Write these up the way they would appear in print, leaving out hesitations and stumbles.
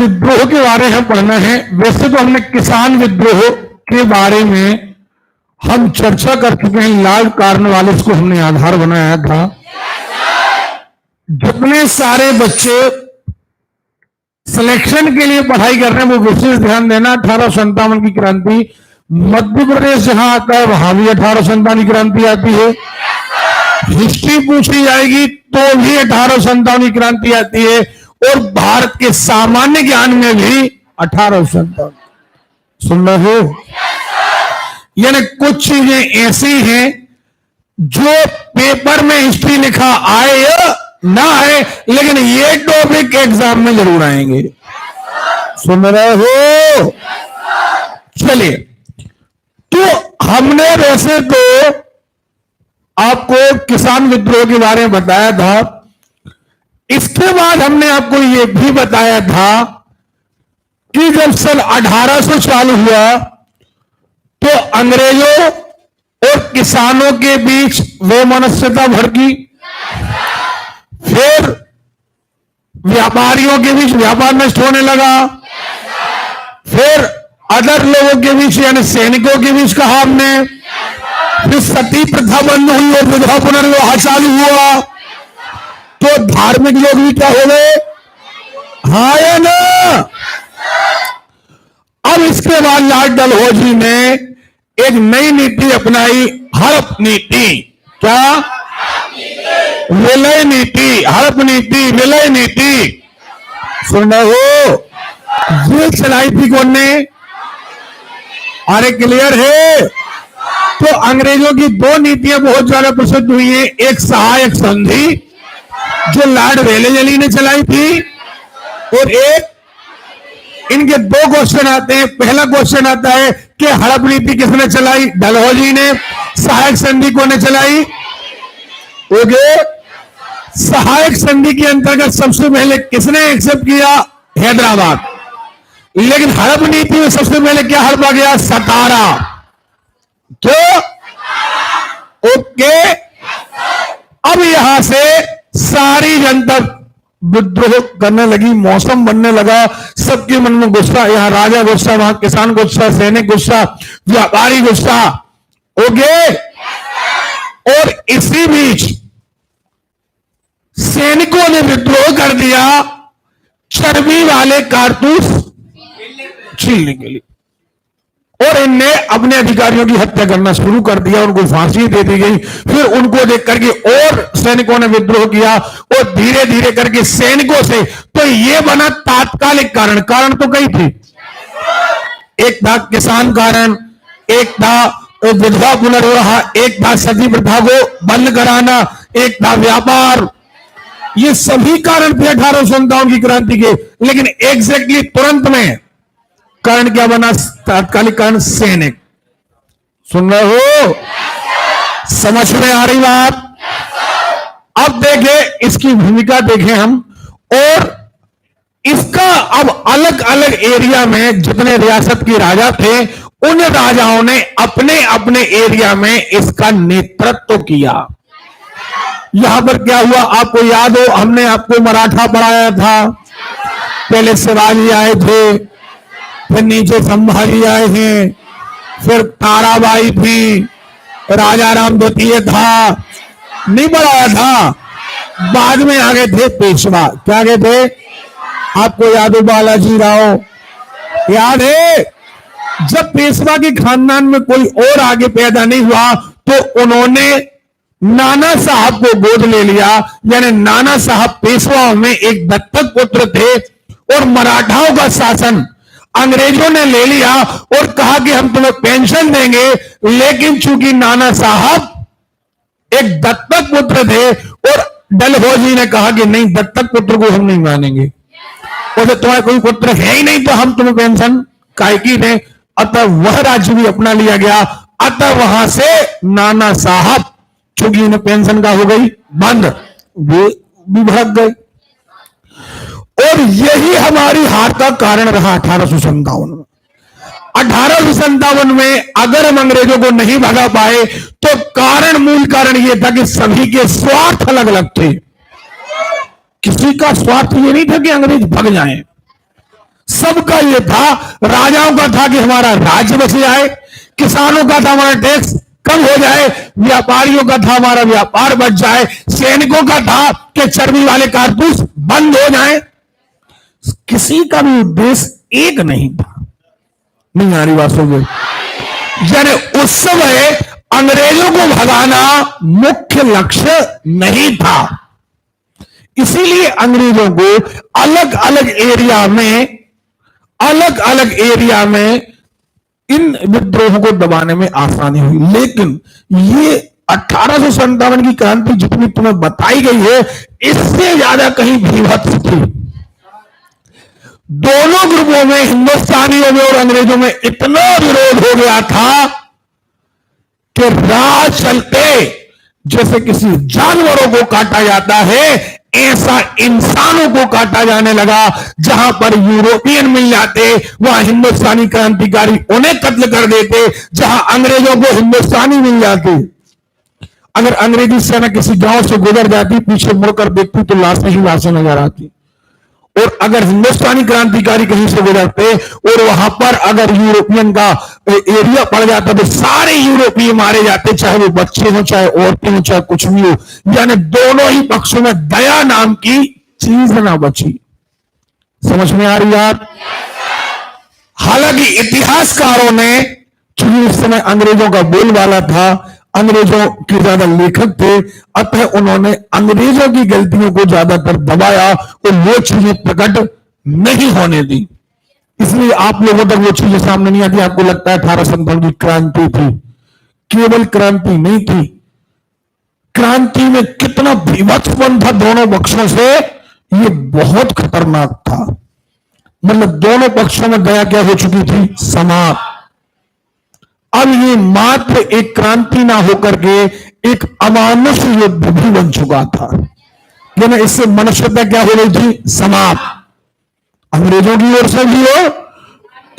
विद्रोह के बारे में पढ़ना है। वैसे तो हमने किसान विद्रोह के बारे में हम चर्चा कर चुके हैं। लॉर्ड कॉर्नवालिस को हमने आधार बनाया था। जितने सारे बच्चे सिलेक्शन के लिए पढ़ाई कर रहे हैं वो विशेष ध्यान देना। 1857 की क्रांति मध्य प्रदेश जहां आता है वहां भी 1857 की क्रांति आती है। हिस्ट्री पूछी जाएगी तो भी 1857 की क्रांति आती है और भारत के सामान्य ज्ञान में भी 1857। सुन रहे हो? यानी कुछ चीजें ऐसी हैं जो पेपर में हिस्ट्री लिखा आए या ना आए, लेकिन ये टॉपिक एग्जाम में जरूर आएंगे। सुन रहे हो? चलिए, तो हमने वैसे तो आपको किसान विद्रोह के बारे में बताया था। इसके बाद हमने आपको यह भी बताया था कि जब सन 1800 चालू हुआ तो अंग्रेजों और किसानों के बीच वैमनस्यता भड़की। फिर व्यापारियों के बीच व्यापार नष्ट होने लगा। फिर अदर लोगों के बीच यानी सैनिकों के बीच कहा हमने। फिर सती प्रथा बंद हुई और विधवा पुनर्विवाह चालू हुआ। तो धार्मिक लोग भी क्या हो गए? हाँ या ना? अब इसके बाद लॉर्ड डलहौजी ने एक नई नीति अपनाई, हड़प नीति। क्या? विलय नीति। हड़प नीति, विलय नीति। सुन रहे हो? ये चलाई थी कौन ने? अरे क्लियर है? तो अंग्रेजों की दो नीतियां बहुत ज्यादा प्रसिद्ध हुई हैं। एक सहायक संधि जो लॉर्ड वेलेजली ने चलाई थी, और एक इनके दो क्वेश्चन आते हैं। पहला क्वेश्चन आता है कि हड़प नीति किसने चलाई? डलहौजी ने। सहायक संधि कौन ने चलाई? ओके, सहायक संधि के अंतर्गत सबसे पहले किसने एक्सेप्ट किया? हैदराबाद। लेकिन हड़प नीति में सबसे पहले क्या हड़पा गया? सतारा। क्यों? ओके, अब यहां से सारी जनता विद्रोह करने लगी, मौसम बनने लगा। सबके मन में गुस्सा, यहां राजा गुस्सा, वहां किसान गुस्सा, सैनिक गुस्सा, व्यापारी गुस्सा। ओके, और इसी बीच सैनिकों ने विद्रोह कर दिया चर्बी वाले कारतूस छीलने के लिए, और इनने अपने अधिकारियों की हत्या करना शुरू कर दिया। उनको फांसी दे दी गई। फिर उनको देख करके और सैनिकों ने विद्रोह किया, और धीरे धीरे करके सैनिकों से तो ये बना तात्कालिक कारण। कारण तो कई थे। एक था किसान कारण, एक था विधवा पुनर्विवाह, एक था सती प्रथा को बंद कराना, एक था व्यापार। ये सभी कारण थे 1857 की क्रांति के। लेकिन एग्जैक्टली तुरंत में कारण क्या बना? तात्कालिक कारण सैनिक। सुन रहे हो? समझ में आ रही बात? अब देखें इसकी भूमिका देखें हम, और इसका अब अलग अलग एरिया में जितने रियासत के राजा थे उन राजाओं ने अपने अपने एरिया में इसका नेतृत्व किया। यहां पर क्या हुआ आपको याद हो? हमने आपको मराठा पढ़ाया था। पहले शिवाजी आए थे, फिर नीचे संभाजी आए हैं, फिर ताराबाई थी, राजा राम द्वितीय था। नहीं पढ़ाया था? बाद में आ गए थे पेशवा। क्या गए थे? आपको याद हो? बालाजी राव। याद है? जब पेशवा के खानदान में कोई और आगे पैदा नहीं हुआ तो उन्होंने नाना साहब को गोद ले लिया। यानी नाना साहब पेशवाओं में एक दत्तक पुत्र थे, और मराठाओं का शासन अंग्रेजों ने ले लिया और कहा कि हम तुम्हें पेंशन देंगे। लेकिन चूंकि नाना साहब एक दत्तक पुत्र थे, और डलहौजी ने कहा कि नहीं, दत्तक पुत्र को हम नहीं मानेंगे, और तो तुम्हारा कोई पुत्र है ही नहीं तो हम तुम्हें पेंशन काहे की दें। अतः वह राज्य भी अपना लिया गया। अतः वहां से नाना साहब चूंकि उन्हें पेंशन का हो गई बंद, वो भी भाग गए। और यही हमारी हार का कारण रहा 1857 में। 1857 में अगर हम अंग्रेजों को नहीं भगा पाए तो कारण, मूल कारण यह था कि सभी के स्वार्थ अलग अलग थे। किसी का स्वार्थ ये नहीं था कि अंग्रेज भग जाएं। सबका ये था, राजाओं का था कि हमारा राज्य बच जाए, किसानों का था हमारा टैक्स कम हो जाए, व्यापारियों का था हमारा व्यापार बच जाए, सैनिकों का था कि चर्बी वाले कारतूस बंद हो जाए। किसी का भी उद्देश्य एक नहीं था। नहीं आ रही बात समझ? यानी उस समय अंग्रेजों को भगाना मुख्य लक्ष्य नहीं था। इसीलिए अंग्रेजों को अलग अलग एरिया में इन विद्रोहों को दबाने में आसानी हुई। लेकिन ये 1857 की क्रांति जितनी तुम्हें बताई गई है, इससे ज्यादा कहीं भीभत्स थी। दोनों ग्रुपों में, हिंदुस्तानियों में और अंग्रेजों में इतना विरोध हो गया था कि राह चलते जैसे किसी जानवरों को काटा जाता है, ऐसा इंसानों को काटा जाने लगा। जहां पर यूरोपियन मिल जाते, वहां हिंदुस्तानी क्रांतिकारी उन्हें कत्ल कर देते। जहां अंग्रेजों को हिंदुस्तानी मिल जाते, अगर अंग्रेजी सेना किसी गांव से गुजर जाती, पीछे मुड़कर देखती तो लाशें ही लाशें नजर आती। और अगर हिंदुस्तानी क्रांतिकारी कहीं से गुजरते और वहां पर अगर यूरोपियन का एरिया पड़ जाता तो सारे यूरोपीय मारे जाते, चाहे वो बच्चे हो, चाहे औरतें हो, चाहे कुछ भी हो। यानी दोनों ही पक्षों में दया नाम की चीज ना बची। समझ में आ रही बात? हालांकि इतिहासकारों ने, चूंकि उस समय अंग्रेजों का बोलबाला था, अंग्रेजों के ज्यादा लेखक थे, अतः उन्होंने अंग्रेजों की गलतियों को ज्यादातर दबाया और वो चीजें प्रकट नहीं होने दी। इसलिए आप लोगों तक वो चीजें सामने नहीं आती। आपको लगता है 1857 की क्रांति थी, केवल क्रांति नहीं थी। क्रांति में कितना भीभत्सपन था दोनों पक्षों से, ये बहुत खतरनाक था। मतलब दोनों पक्षों में दया क्या हो चुकी थी? समाप्त। अब ये मात्र एक क्रांति ना होकर के एक अमानुष युद्ध भी बन चुका था। यानी इससे मनुष्यता क्या हो रही थी? समाप्त। अंग्रेजों की ओर से भी हो,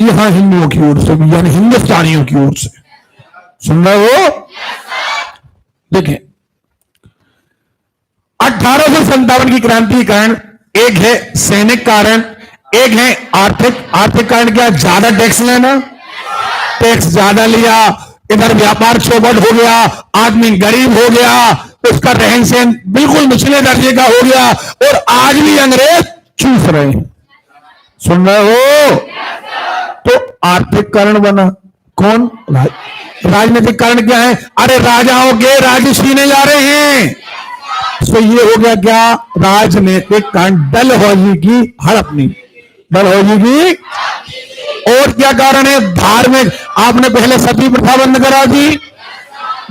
यहां हिंदुओं की ओर से भी, यानी हिंदुस्तानियों की ओर से। सुन रहे हो? देखें, 1857 की क्रांति के कारण एक है सैनिक कारण, एक है आर्थिक कारण। क्या? ज्यादा टैक्स लेना, टैक्स ज्यादा लिया, इधर व्यापार चौपट हो गया, आदमी गरीब हो गया, उसका रहन सहन बिल्कुल निचले दर्जे का हो गया, और आज भी अंग्रेज चूस रहे हैं। सुन रहे हो? तो आर्थिक कारण बना। कौन? राजनीतिक कारण क्या है? अरे राजाओं के राज्य छीने जा रहे हैं, तो ये हो गया क्या? राजनीतिक कारण। डलहौजी की हड़पनी, डलहौजी की। और क्या कारण है? धार्मिक। आपने पहले सती प्रथा बंद करा दी,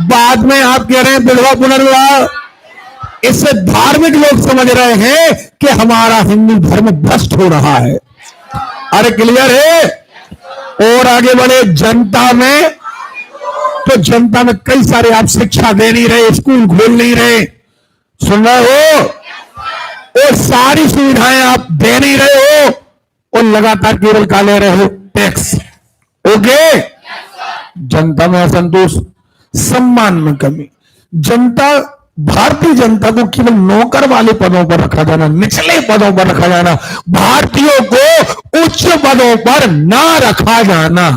बाद में आप कह रहे हैं विधवा पुनर्विवाह। इससे धार्मिक लोग समझ रहे हैं कि हमारा हिंदू धर्म भ्रष्ट हो रहा है। अरे क्लियर है? और आगे बढ़े जनता में, तो जनता में कई सारे आप शिक्षा दे नहीं रहे, स्कूल खोल नहीं रहे। सुन रहे हो? और सारी सुविधाएं आप दे नहीं रहे हो, और लगातार केवल का ले रहे हो? टैक्स। ओके? जनता में असंतोष, सम्मान में कमी। जनता, भारतीय जनता को केवल नौकर वाले पदों पर रखा जाना, निचले पदों पर रखा जाना, भारतीयों को उच्च पदों पर ना रखा जाना।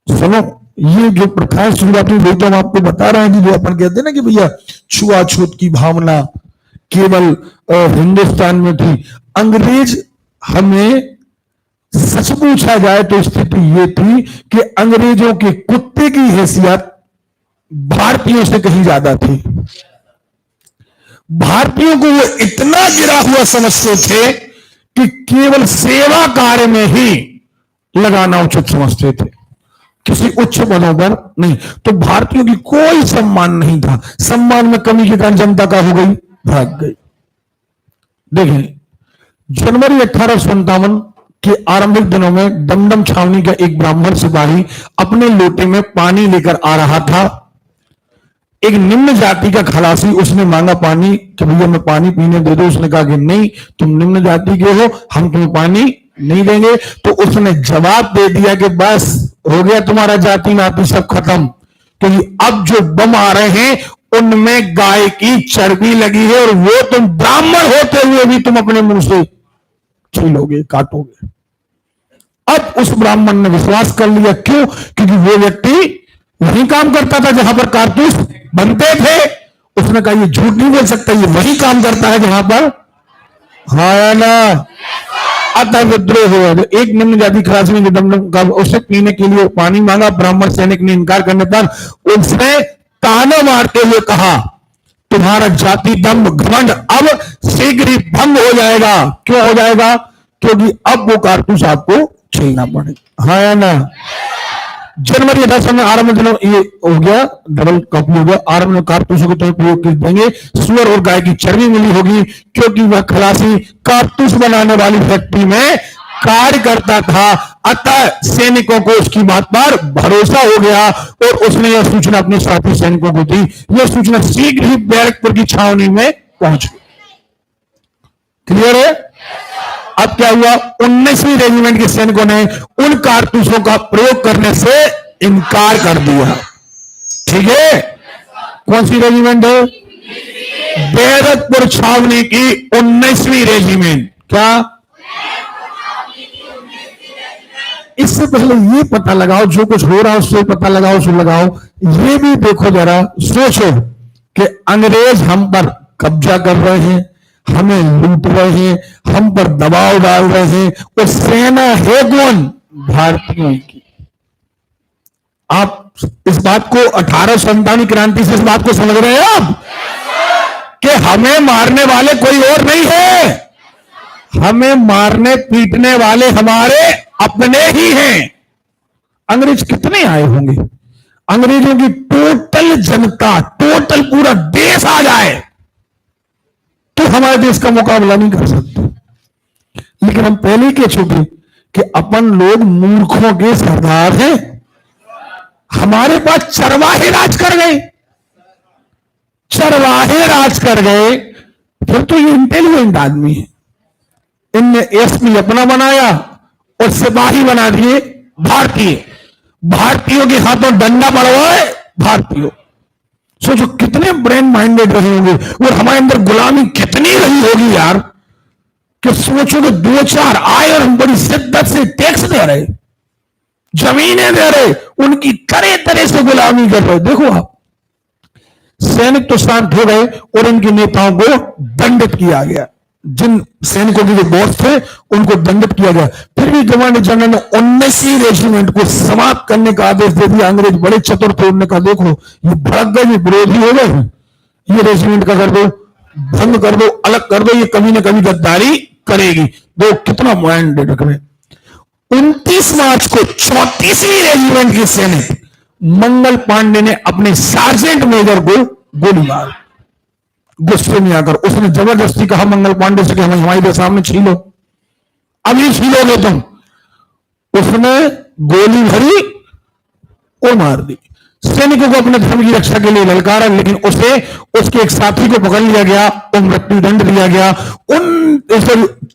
सुनो, ये जो प्रथा शुरुआती तो हम आपको बता रहे हैं कि जो अपन कहते हैं ना कि भैया छुआछूत की भावना केवल हिंदुस्तान में थी। अंग्रेज, हमें सच पूछा जाए तो स्थिति यह थी कि अंग्रेजों के कुत्ते की हैसियत भारतीयों से कहीं ज्यादा थी। भारतीयों को वो इतना गिरा हुआ समझते थे कि केवल सेवा कार्य में ही लगाना उचित समझते थे, किसी उच्च पदों पर नहीं। तो भारतीयों की कोई सम्मान नहीं था। सम्मान में कमी के कारण जनता का हो गई, भाग गई। देखें, जनवरी 1857 के आरंभिक दिनों में दमदम छावनी का एक ब्राह्मण सिपाही अपने लोटे में पानी लेकर आ रहा था। एक निम्न जाति का खलासी, उसने मांगा पानी कि भैया मैं पानी पीने दे दो। उसने कहा कि नहीं, तुम निम्न जाति के हो, हम तुम्हें पानी नहीं देंगे। तो उसने जवाब दे दिया कि बस हो गया तुम्हारा जाति नाती सब खत्म, क्योंकि अब जो बम आ रहे हैं उनमें गाय की चर्बी लगी है, और वो तुम ब्राह्मण होते हुए भी तुम अपने मुंह से छीलोगे, काटोगे। अब उस ब्राह्मण ने विश्वास कर लिया। क्यों? क्योंकि वो व्यक्ति वही काम करता था जहां पर कारतूस बनते थे। उसने कहा ये झूठ नहीं बोल सकता, ये वही काम करता है जहां पर, हाँ ना। अतः विद्रोह हुआ। एक निम्न जाति खलासी ने का उसे पीने के लिए पानी मांगा। ब्राह्मण सैनिक ने इनकार करने पर उसने ताना मारते हुए कहा, तुम्हारा जाति दम्भ घमंड अब शीघ्र ही भंग हो जाएगा। क्यों हो जाएगा? क्योंकि अब वो कारतूस आपको छीलना पड़ेगा, हाँ या ना। जनवरी 18 में आरंभ दिनों ये हो गया, डबल कॉपी हो गया। आरंभ में कारतूसों के तौर प्रयोग कर देंगे। सुअर और गाय की चर्बी मिली होगी, क्योंकि वह खलासी कारतूस बनाने वाली फैक्ट्री में कार्य करता था। अतः सैनिकों को उसकी बात पर भरोसा हो गया और उसने यह सूचना अपने साथी सैनिकों को दी। यह सूचना शीघ्र ही बैरकपुर की छावनी में पहुंच गई। क्लियर है? अब क्या हुआ? 19वीं रेजिमेंट के सैनिकों ने उन कारतूसों का प्रयोग करने से इनकार कर दिया। ठीक है? कौन सी रेजिमेंट है? बैरकपुर छावनी की 19वीं रेजिमेंट। क्या? इससे पहले ये पता लगाओ, जो कुछ हो रहा है उससे पता लगाओ, सो लगाओ। ये भी देखो, जरा सोचो कि अंग्रेज हम पर कब्जा कर रहे हैं, हमें लूट रहे हैं, हम पर दबाव डाल रहे हैं, और सेना है कौन? भारतीयों की। आप इस बात को 1857 क्रांति से इस बात को समझ रहे हैं आप कि हमें मारने वाले कोई और नहीं है, हमें मारने पीटने वाले हमारे अपने ही हैं। अंग्रेज कितने आए होंगे? अंग्रेजों की टोटल जनता, टोटल पूरा देश आ जाए तो हमारे देश का मुकाबला नहीं कर सकते। लेकिन हम पहले ही कह चुके कि अपन लोग मूर्खों के सरदार हैं। हमारे पास चरवाहे राज कर गए, चरवाहे राज कर गए। फिर तो ये इंटेलिजेंट आदमी है। इनने एसपी अपना बनाया और सिपाही बना दिए भारतीय। भारतीयों के हाथों डंडा पड़वाए भारतीयों। सोचो कितने ब्रेन माइंडेड रहे होंगे, और हमारे अंदर गुलामी कितनी रही होगी यार, कि सोचो कि 2-4 आए और हम बड़ी शिद्दत से टैक्स दे रहे, जमीनें दे रहे, उनकी तरह तरह से गुलामी कर रहे। देखो आप, सैनिक तो शांत हो गए और इनके नेताओं को दंडित किया गया। जिन सैनिकों के जो बॉस थे उनको दंडित किया गया। फिर भी गवर्नर जनरल ने 19वीं रेजिमेंट को समाप्त करने का आदेश दे दिया। अंग्रेज बड़े चतुर थे, उन्होंने कहा देखो ये भड़क गए, ये विरोधी हो गए, ये रेजिमेंट का कर दो, भंग कर दो, अलग कर दो, ये कभी ना कभी गद्दारी करेगी। दो कितना माइंड रखने। 29 मार्च को 34वीं रेजिमेंट के सैनिक मंगल पांडे ने अपने सार्जेंट मेजर को गोली मार। गुस्से में आकर उसने जबरदस्ती कहा मंगल पांडे से कि हम हमारी दशा में छीलो, अभी छीलोगे तुम। उसने गोली भरी और मार दी। सैनिकों को अपने धर्म की रक्षा के लिए ललकारा, लेकिन उसे उसके एक साथी को पकड़ लिया गया और मृत्युदंड दिया गया।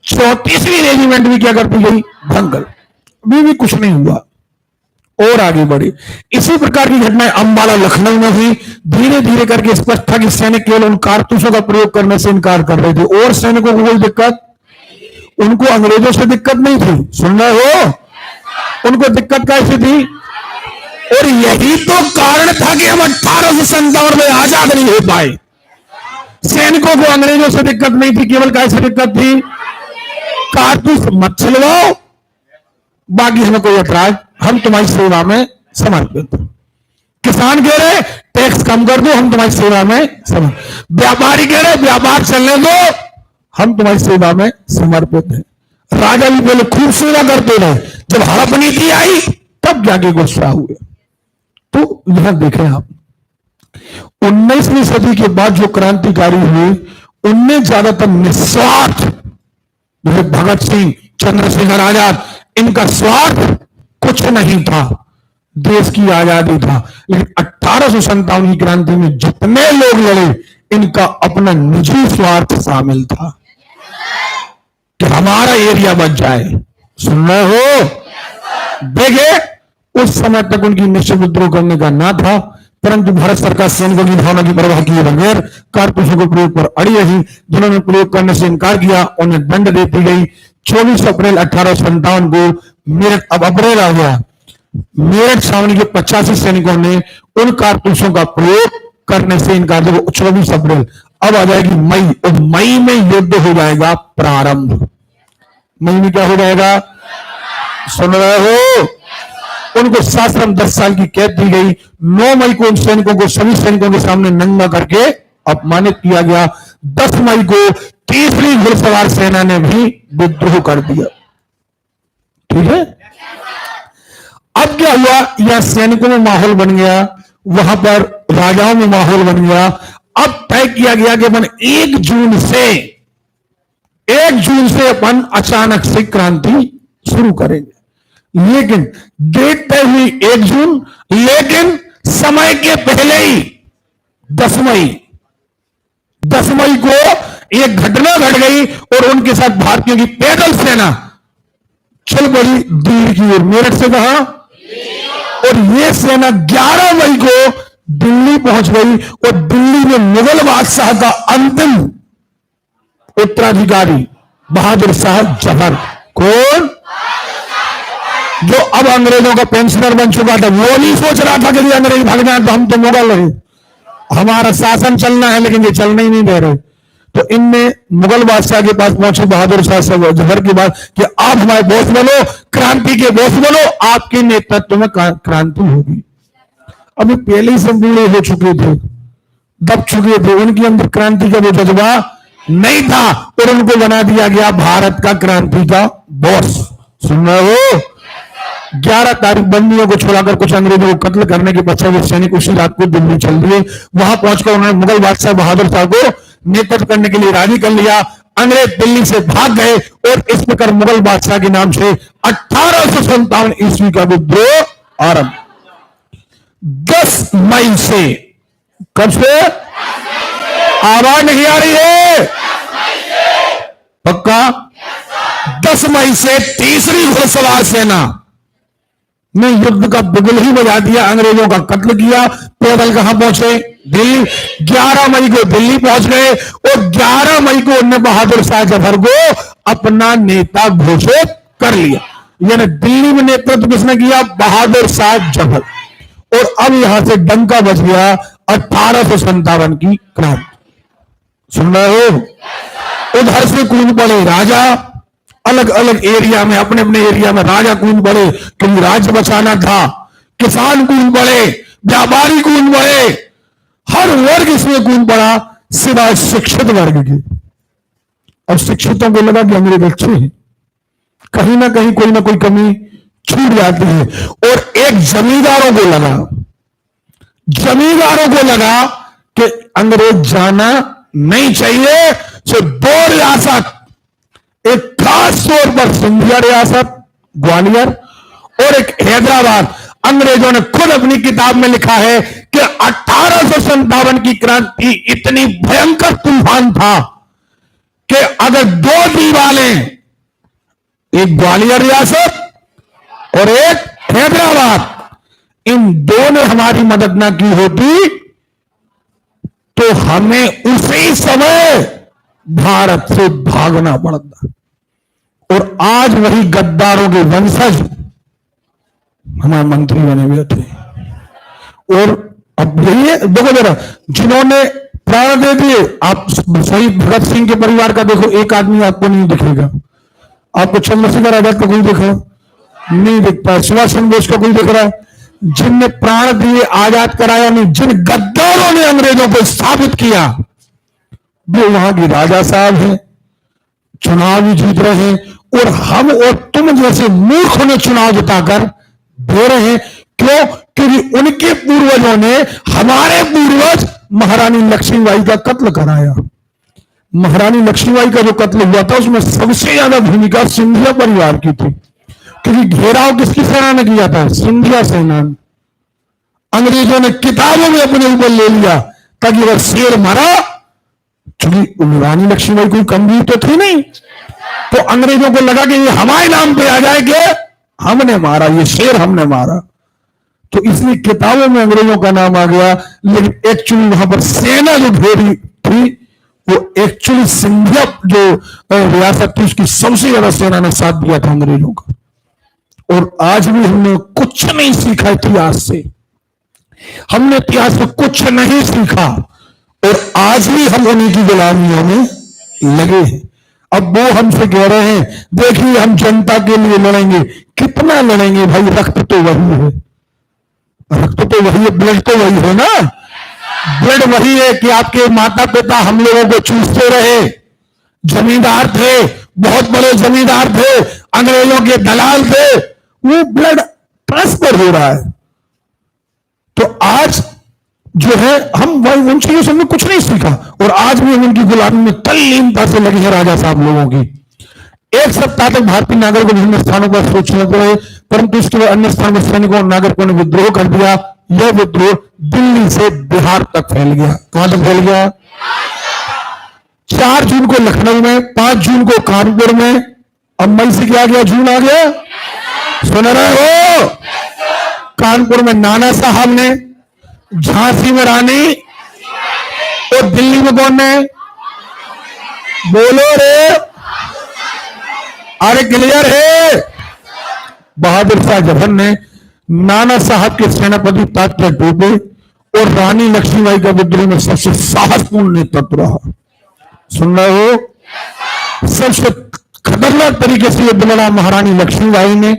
34वीं रेजिमेंट भी क्या करती गई? भंग। अभी भी कुछ नहीं हुआ और आगे बढ़ी। इसी प्रकार की घटनाएं अंबाला, लखनऊ में हुई। धीरे धीरे करके स्पष्ट था कि सैनिक केवल उन कारतूसों का प्रयोग करने से इनकार कर रहे थे, और सैनिकों को कोई दिक्कत, उनको अंग्रेजों से दिक्कत नहीं थी। सुन रहे हो? उनको दिक्कत कैसी थी? और यही तो कारण था कि हम 1857 में आजाद नहीं हो पाए। सैनिकों को अंग्रेजों से दिक्कत नहीं थी, केवल कैसी दिक्कत थी? कारतूस मत चलवाओ, बाकी हमें कोई ऐतराज, हम तुम्हारी सेवा में समर्पित। किसान कह रहे टैक्स कम कर दो, हम तुम्हारी सेवा में समर्पित। व्यापारी कह रहे व्यापार चलने दो, हम तुम्हारी सेवा में समर्पित हैं। राजा भी पहले खूब सेवा करते रहे, जब हड़प नीति आई तब जाके गुस्सा हुए। तो यहां देखें आप, 19वीं सदी के बाद जो क्रांतिकारी हुए उनमें ज्यादातर निस्वार्थ, जैसे भगत सिंह, चंद्रशेखर आजाद, इनका स्वार्थ कुछ नहीं था, देश की आजादी था। लेकिन 1857 की क्रांति में जितने लोग लड़े, इनका अपना निजी स्वार्थ शामिल था कि हमारा एरिया बच जाए। सुन रहे हो? देखे, उस समय तक उनकी निश्चित विद्रोह करने का ना था, परंतु भारत सरकार सैनिकों की भावना की परवाह किए बगैर कारतूसों के प्रयोग पर अड़ी रही। जिन्होंने प्रयोग करने से इनकार किया उन्हें दंड देती गई। 24 अप्रैल 1857 को मेरठ, अब अप्रैल आ गया, मेरठ छावनी के 85 सैनिकों ने उन कारतूसों का प्रयोग करने से इनकार किया। 24 अप्रैल, अब आ जाएगी मई, और मई में युद्ध हो जाएगा प्रारंभ। मई में क्या हो जाएगा, सुन रहे हो? उनको साश्रम 10 साल की कैद दी गई। 9 मई को उन सैनिकों को सभी सैनिकों के सामने नंगा करके अपमानित किया गया। 10 मई को तीसरी घुड़सवार सेना ने भी विद्रोह कर दिया। ठीक है, अब क्या हुआ, यह सैनिकों में माहौल बन गया, वहां पर राजाओं में माहौल बन गया। अब तय किया गया कि अपन 1 जून से अपन अचानक से क्रांति शुरू करेंगे। लेकिन डेट तय हुई 1 जून, लेकिन समय के पहले ही 10 मई को एक घटना घट गई और उनके साथ भारतीयों की पैदल सेना चल पड़ी दिल्ली की ओर। मेरठ से कहा, और यह सेना 11 मई को दिल्ली पहुंच गई और दिल्ली में मुगल बादशाह का अंतिम उत्तराधिकारी बहादुर शाह जफर, कौन, जो अब अंग्रेजों का पेंशनर बन चुका था, वो नहीं सोच रहा था कि अंग्रेज भाग जाए तो हम तो मुगल रहे, हमारा शासन चलना है, लेकिन ये चलने ही नहीं दे रहे। तो इनने मुगल बादशाह के पास पहुंचे बहादुर शाह जफर की बात कि आप हमारे बॉस बनो, क्रांति के बॉस बनो, आपके नेतृत्व में क्रांति होगी। अभी पहले ही सब बूढ़े हो चुके थे, दब चुके थे, उनके अंदर क्रांति का वो जज्बा नहीं था और उनको बना दिया गया भारत का क्रांति का बॉस। सुन रहे हो? 11 तारीख बंदियों को छुड़ाकर कुछ अंग्रेजों को कत्ल करने के पश्चात वो सैनिक उसी रात को दिल्ली चल दिए। वहां पहुंचकर उन्होंने मुगल बादशाह बहादुर शाह को नेतृत्व करने के लिए राजी कर लिया। अंग्रेज दिल्ली से भाग गए और इस प्रकार मुगल बादशाह के नाम से 1857 ईस्वी का विद्रोह आरंभ। 10 मई से, कब से? आवाज नहीं आ रही है? पक्का? 10 मई से तीसरी घुड़सवार सेना ने युद्ध का बिगुल ही बजा दिया, अंग्रेजों का कत्ल किया। पैदल कहां पहुंचे? दिल्ली। 11 मई को दिल्ली पहुंच गए और 11 मई को उन्होंने बहादुर शाह जफर को अपना नेता घोषित कर लिया। यानी दिल्ली में नेतृत्व किसने किया? बहादुर शाह जफर। और अब यहां से डंका बज गया 1857 की क्रांति। सुन रहे हो? उधर से कूद पड़े राजा, अलग अलग एरिया में, अपने अपने एरिया में राजा कूद पड़े क्योंकि राज्य बचाना था। किसान कूद पड़े, व्यापारी कूद पड़े, हर वर्ग इसमें कूद पड़ा सिवाय शिक्षित वर्ग के। और शिक्षितों को लगा कि अंग्रेज अच्छे हैं, कहीं ना कहीं कोई ना कोई कमी छूट जाती है। और एक जमींदारों को लगा कि अंग्रेज जाना नहीं चाहिए। सो 2 रियासत, एक खास तौर पर सिंधिया रियासत ग्वालियर और एक हैदराबाद, अंग्रेजों ने खुद अपनी किताब में लिखा है कि 1857 की क्रांति इतनी भयंकर तूफान था कि अगर 2 दीवालें, एक ग्वालियर रियासत और एक हैदराबाद, इन 2 ने हमारी मदद ना की होती तो हमें उसी समय भारत से भागना पड़ता। और आज वही गद्दारों के वंशज हमारे मंत्री बने हुए थे। और अब यही देखो जरा, जिन्होंने प्राण दे दिए, आप शहीद भगत सिंह के परिवार का देखो, एक आदमी आपको नहीं दिखेगा। आपको चंद्रशेखर आजाद का कोई दिख रहा नहीं दिखता, सुभाष चंद्र बोस का कोई दिख रहा है? जिनने प्राण दिए, आजाद कराया नहीं, जिन गद्दारों ने अंग्रेजों को स्थापित किया, वो वहां के राजा साहब हैं, चुनाव भी जीत रहे हैं। और हम और तुम जैसे मूर्ख ने चुनाव जिताकर दे रहे हैं। क्यों? क्योंकि उनके पूर्वजों ने हमारे पूर्वज महारानी लक्ष्मीबाई का कत्ल कराया। महारानी लक्ष्मीबाई का जो कत्ल हुआ था उसमें सबसे ज्यादा भूमिका सिंधिया परिवार की थी, क्योंकि घेराव किसकी सेना ने किया था? सिंधिया सेना। अंग्रेजों ने किताबों में अपने ऊपर ले लिया ताकि अगर शेर मारा, क्योंकि रानी लक्ष्मीबाई कोई कमवीर तो थी नहीं, तो अंग्रेजों को लगा कि ये हमारे नाम पे आ जाएंगे, हमने मारा, ये शेर हमने मारा, तो इसलिए किताबों में अंग्रेजों का नाम आ गया। लेकिन एक्चुअली वहां पर सेना जो भेड़ी थी वो एक्चुअली सिंधिया जो रियासत थी उसकी सबसे ज्यादा सेना ने साथ दिया था अंग्रेजों का। और आज भी हमने कुछ नहीं सीखा इतिहास से, हमने इतिहास से कुछ नहीं सीखा और आज भी हम उन्हीं की गुलामियों में लगे हैं। अब वो हमसे कह रहे हैं देखिए हम जनता के लिए लड़ेंगे। कितना लड़ेंगे भाई, रक्त तो वही है, रक्त तो वही है, ब्लड तो वही है ना। ब्लड वही है कि आपके माता पिता हम लोगों को चूसते रहे, जमींदार थे, बहुत बड़े जमींदार थे, अंग्रेजों के दलाल थे, वो ब्लड ट्रांसफर हो रहा है। तो आज जो है हम उन चीजों से हमने कुछ नहीं सीखा और आज भी हम उनकी गुलामी में तल्लीनता से लगे हैं राजा साहब लोगों की। एक सप्ताह तक भारतीय नागरिकों विभिन्न स्थानों पर सोचने रहे, परंतु इसके बाद अन्य स्थानों में सैनिकों और नागरिकों ने विद्रोह कर दिया। यह विद्रोह दिल्ली से बिहार तक फैल गया। कहां तक फैल गया? 4 जून को लखनऊ में, 5 जून को कानपुर में, अब मई से क्या गया, जून आ गया। सुन रहे हो? कानपुर में नाना साहब ने, झांसी में रानी और दिल्ली में कौन ने? बोलो रे, अरे क्लियर है? बहादुर शाह जफर ने, नाना साहब के सेनापति तात्या टोपे और रानी लक्ष्मीबाई का विद्रोह में सबसे साहसपूर्ण नेतृत्व रहा। सुन रहे हो? सबसे खतरनाक तरीके से युद्ध लड़ा महारानी लक्ष्मीबाई ने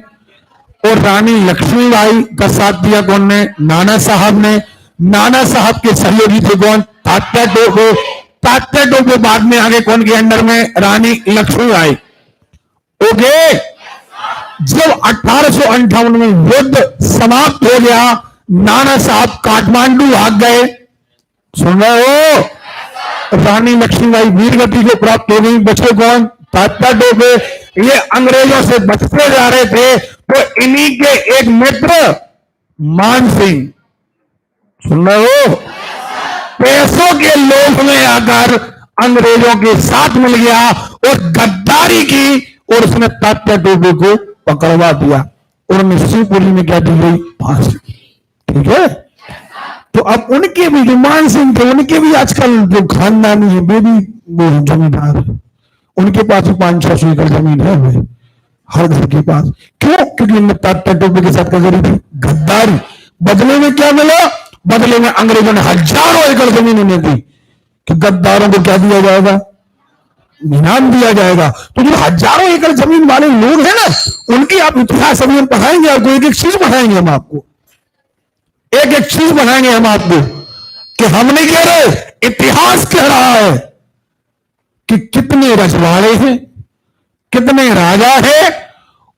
और रानी लक्ष्मीबाई का साथ दिया कौन ने? नाना साहब ने। नाना साहब के सहयोगी थे कौन? तात्या टोपे। तात्या टोपे बाद में आगे कौन के अंडर में? रानी लक्ष्मीबाई। ओके, जब 1858 में युद्ध समाप्त हो गया, नाना साहब काठमांडू भाग गए। सुन रहे हो? रानी लक्ष्मीबाई वीरगति को प्राप्त हो गई। बचे कौन? तात्या टोपे। ये अंग्रेजों से बचते जा रहे थे तो इन्हीं के एक मित्र मान सिंह, सुन रहे हो, पैसों के लोभ में आकर अंग्रेजों के साथ मिल गया और गद्दारी की और उसने तात्या टोपे को पकड़वा दिया और उन्हें शिवपुरी में क्या दी गई? फांसी। ठीक है? तो अब उनके भी जो मान सिंह थे, उनके भी आजकल जो खानदानी है वे भी जमींदार है, उनके पास भी 500-600 एकड़ जमीन है वे, हर घर के पास। क्यों? क्योंकि उन्होंने तात्या टोपे के साथ क्या करी थी? गद्दारी। बदले में क्या मिला? बदले में अंग्रेजों ने हजारों एकड़ जमीन उन्हें दी कि गद्दारों को क्या दिया जाएगा? इनाम दिया जाएगा। तो जो हजारों एकड़ जमीन वाले लोग हैं ना, उनकी आप इतिहास अभी हम पढ़ाएंगे आपको, एक एक चीज पढ़ाएंगे हम आपको, एक एक चीज पढ़ाएंगे हम आपको कि हम नहीं कह रहे, इतिहास कह रहा है कि कितने रजवाड़े हैं, कितने राजा हैं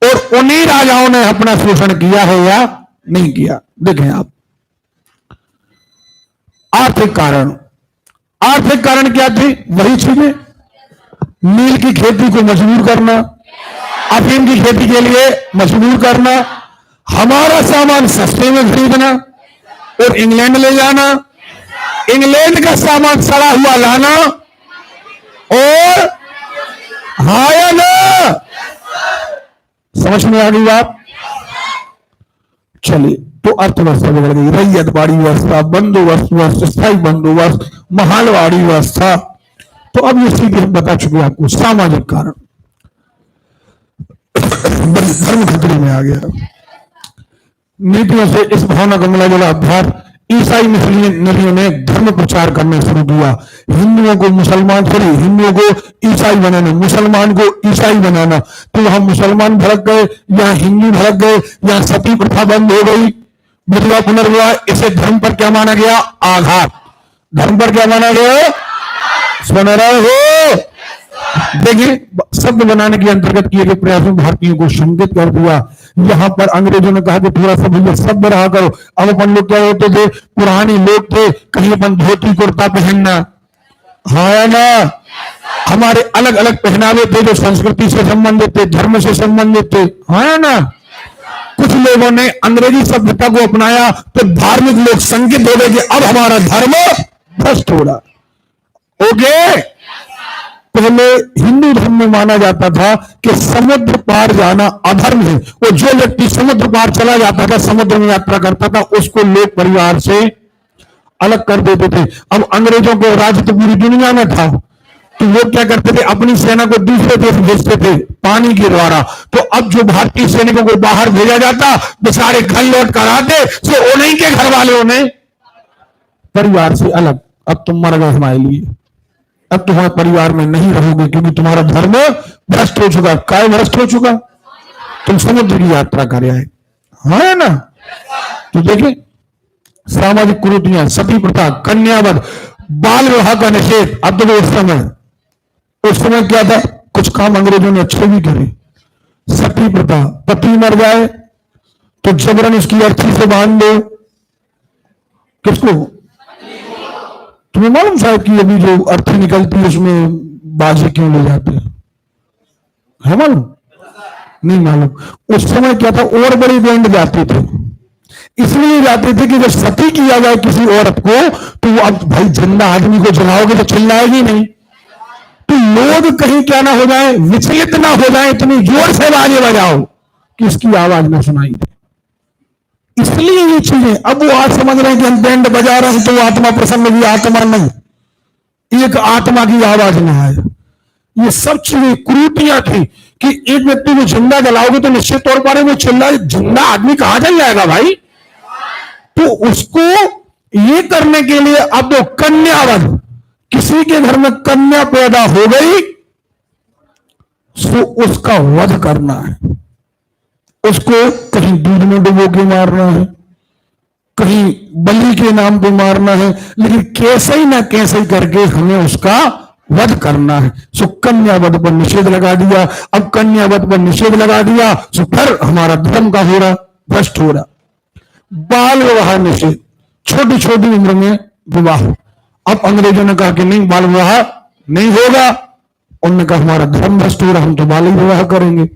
और उन्हीं राजाओं ने अपना शोषण किया है या नहीं किया। देखें आप, आर्थिक कारण, आर्थिक कारण क्या थी? वही चीजें, नील की खेती को मजबूर करना, अफीम की खेती के लिए मजबूर करना, हमारा सामान सस्ते में खरीदना और इंग्लैंड ले जाना, इंग्लैंड का सामान सड़ा हुआ लाना और हाँ या ना? समझ में आ गई बात? चलिए, तो अर्थव्यवस्था बिगड़ गई, रैयतवाड़ी व्यवस्था, बंदोबस्त व्यवस्था, स्थायी बंदोबस्त, महालवाड़ी व्यवस्था। तो अब ये सीधे हम बता चुके आपको। सामाजिक कारण, धर्म खतरे में आ गया। नीतियों से इस भावना का मिला जुला अभ्यास ईसाई मिशनरियों ने धर्म प्रचार करना शुरू किया। हिंदुओं को मुसलमान, हिंदुओं को ईसाई बनाना, मुसलमान को ईसाई बनाना। तो वहां मुसलमान भड़क गए, यहाँ हिंदू भड़क गए, यहाँ सती प्रथा बंद हो गई, विधवा पुनर्विवाह। इसे धर्म पर क्या माना गया? आघात। धर्म पर क्या माना गया? सुन रहे हो? देखिए, शब्द बनाने के अंतर्गत किए गए प्रयासों भारतीयों को शंकित कर दिया। यहां पर अंग्रेजों ने कहा कि थोड़ा सा भैया शब्द रहा करो। अब अपन लोग क्या होते थे? पुराने लोग थे, कहीं अपन धोती कुर्ता पहनना, हाँ ना, हमारे अलग अलग पहनावे थे जो संस्कृति से संबंधित थे, धर्म से संबंधित थे, हाँ ना। कुछ लोगों ने अंग्रेजी सभ्यता को अपनाया तो धार्मिक लोग शंकित हो गए कि अब हमारा धर्म भ्रष्ट हो रहा। ओके, पहले हिंदू धर्म में माना जाता था कि समुद्र पार जाना अधर्म है। वो जो व्यक्ति समुद्र पार चला जाता था, समुद्र में यात्रा करता था, उसको लोक परिवार से अलग कर देते थे। अब अंग्रेजों को राज तो पूरी दुनिया में था, तो वो क्या करते थे, अपनी सेना को दूसरे देश भेजते थे पानी के द्वारा। तो अब जो भारतीय सैनिकों को बाहर भेजा जाता, बेचारे घर लौट कर आते, तो उन्हीं के घर वाले उन्हें परिवार से अलग, अब तुम मर गए हमारे लिए, अब तुम्हारे परिवार में नहीं रहोगे क्योंकि तुम्हारा धर्म भ्रष्ट हो चुका। काय भ्रष्ट हो चुका? तुम समुद्र की यात्रा कर आए, है ना। तो देखिए, सामाजिक कुरीतियां, सती प्रथा, कन्यावध, बाल विवाह का निषेध। अब तो उस समय क्या था, कुछ काम अंग्रेजों ने अच्छे भी करे। सती प्रथा, पति मर जाए तो जबरन उसकी अर्थी से बांध दो। किसको? तुम्हें मालूम शायद कि अभी जो अर्थी निकलती है उसमें बाजी क्यों ले जाते हैं, है मालूम? नहीं मालूम। उस समय क्या था, और बड़ी बैंड जाते थे, इसलिए जाते थे कि जब सती किया जाए किसी औरत को, तो वो, अब भाई जिंदा आदमी को जलाओगे तो चिल्लाएगी नहीं, तो लोग कहीं क्या ना हो जाए, विचलित ना हो जाए, इतनी जोर से बाजे बजाओ कि इसकी आवाज ना सुनाई दे। इसलिए ये चीजें, अब वो आज समझ रहे हैं कि हम बैंड बजा रहे हैं तो आत्मा प्रसन्न हुई, आत्मा नहीं, एक आत्मा की आवाज ना आए। ये सब चीजें कुरीतियां थी कि एक व्यक्ति को जिंदा जलाओगे तो निश्चित तौर पर वो चिल्लाए, जिंदा आदमी कहां जल जाएगा भाई। तो उसको ये करने के लिए अब वो कन्यावध, किसी के घर में कन्या पैदा हो गई तो उसका वध करना है, उसको कहीं दूध में डुबो के मारना है, कहीं बलि के नाम पे मारना है, लेकिन कैसे ही ना कैसे करके हमें उसका वध करना है। सो कन्यावध पर निषेध लगा दिया। अब कन्यावध पर निषेध लगा दिया तो फिर हमारा धर्म का हो रहा, भ्रष्ट हो रहा। बाल विवाह निषेध, छोटी छोटी उम्र में विवाह। अब अंग्रेजों ने कहा कि नहीं, बाल विवाह नहीं होगा। उन्होंने कहा हमारा धर्म भ्रष्ट हो रहा, हम तो बाल विवाह करेंगे।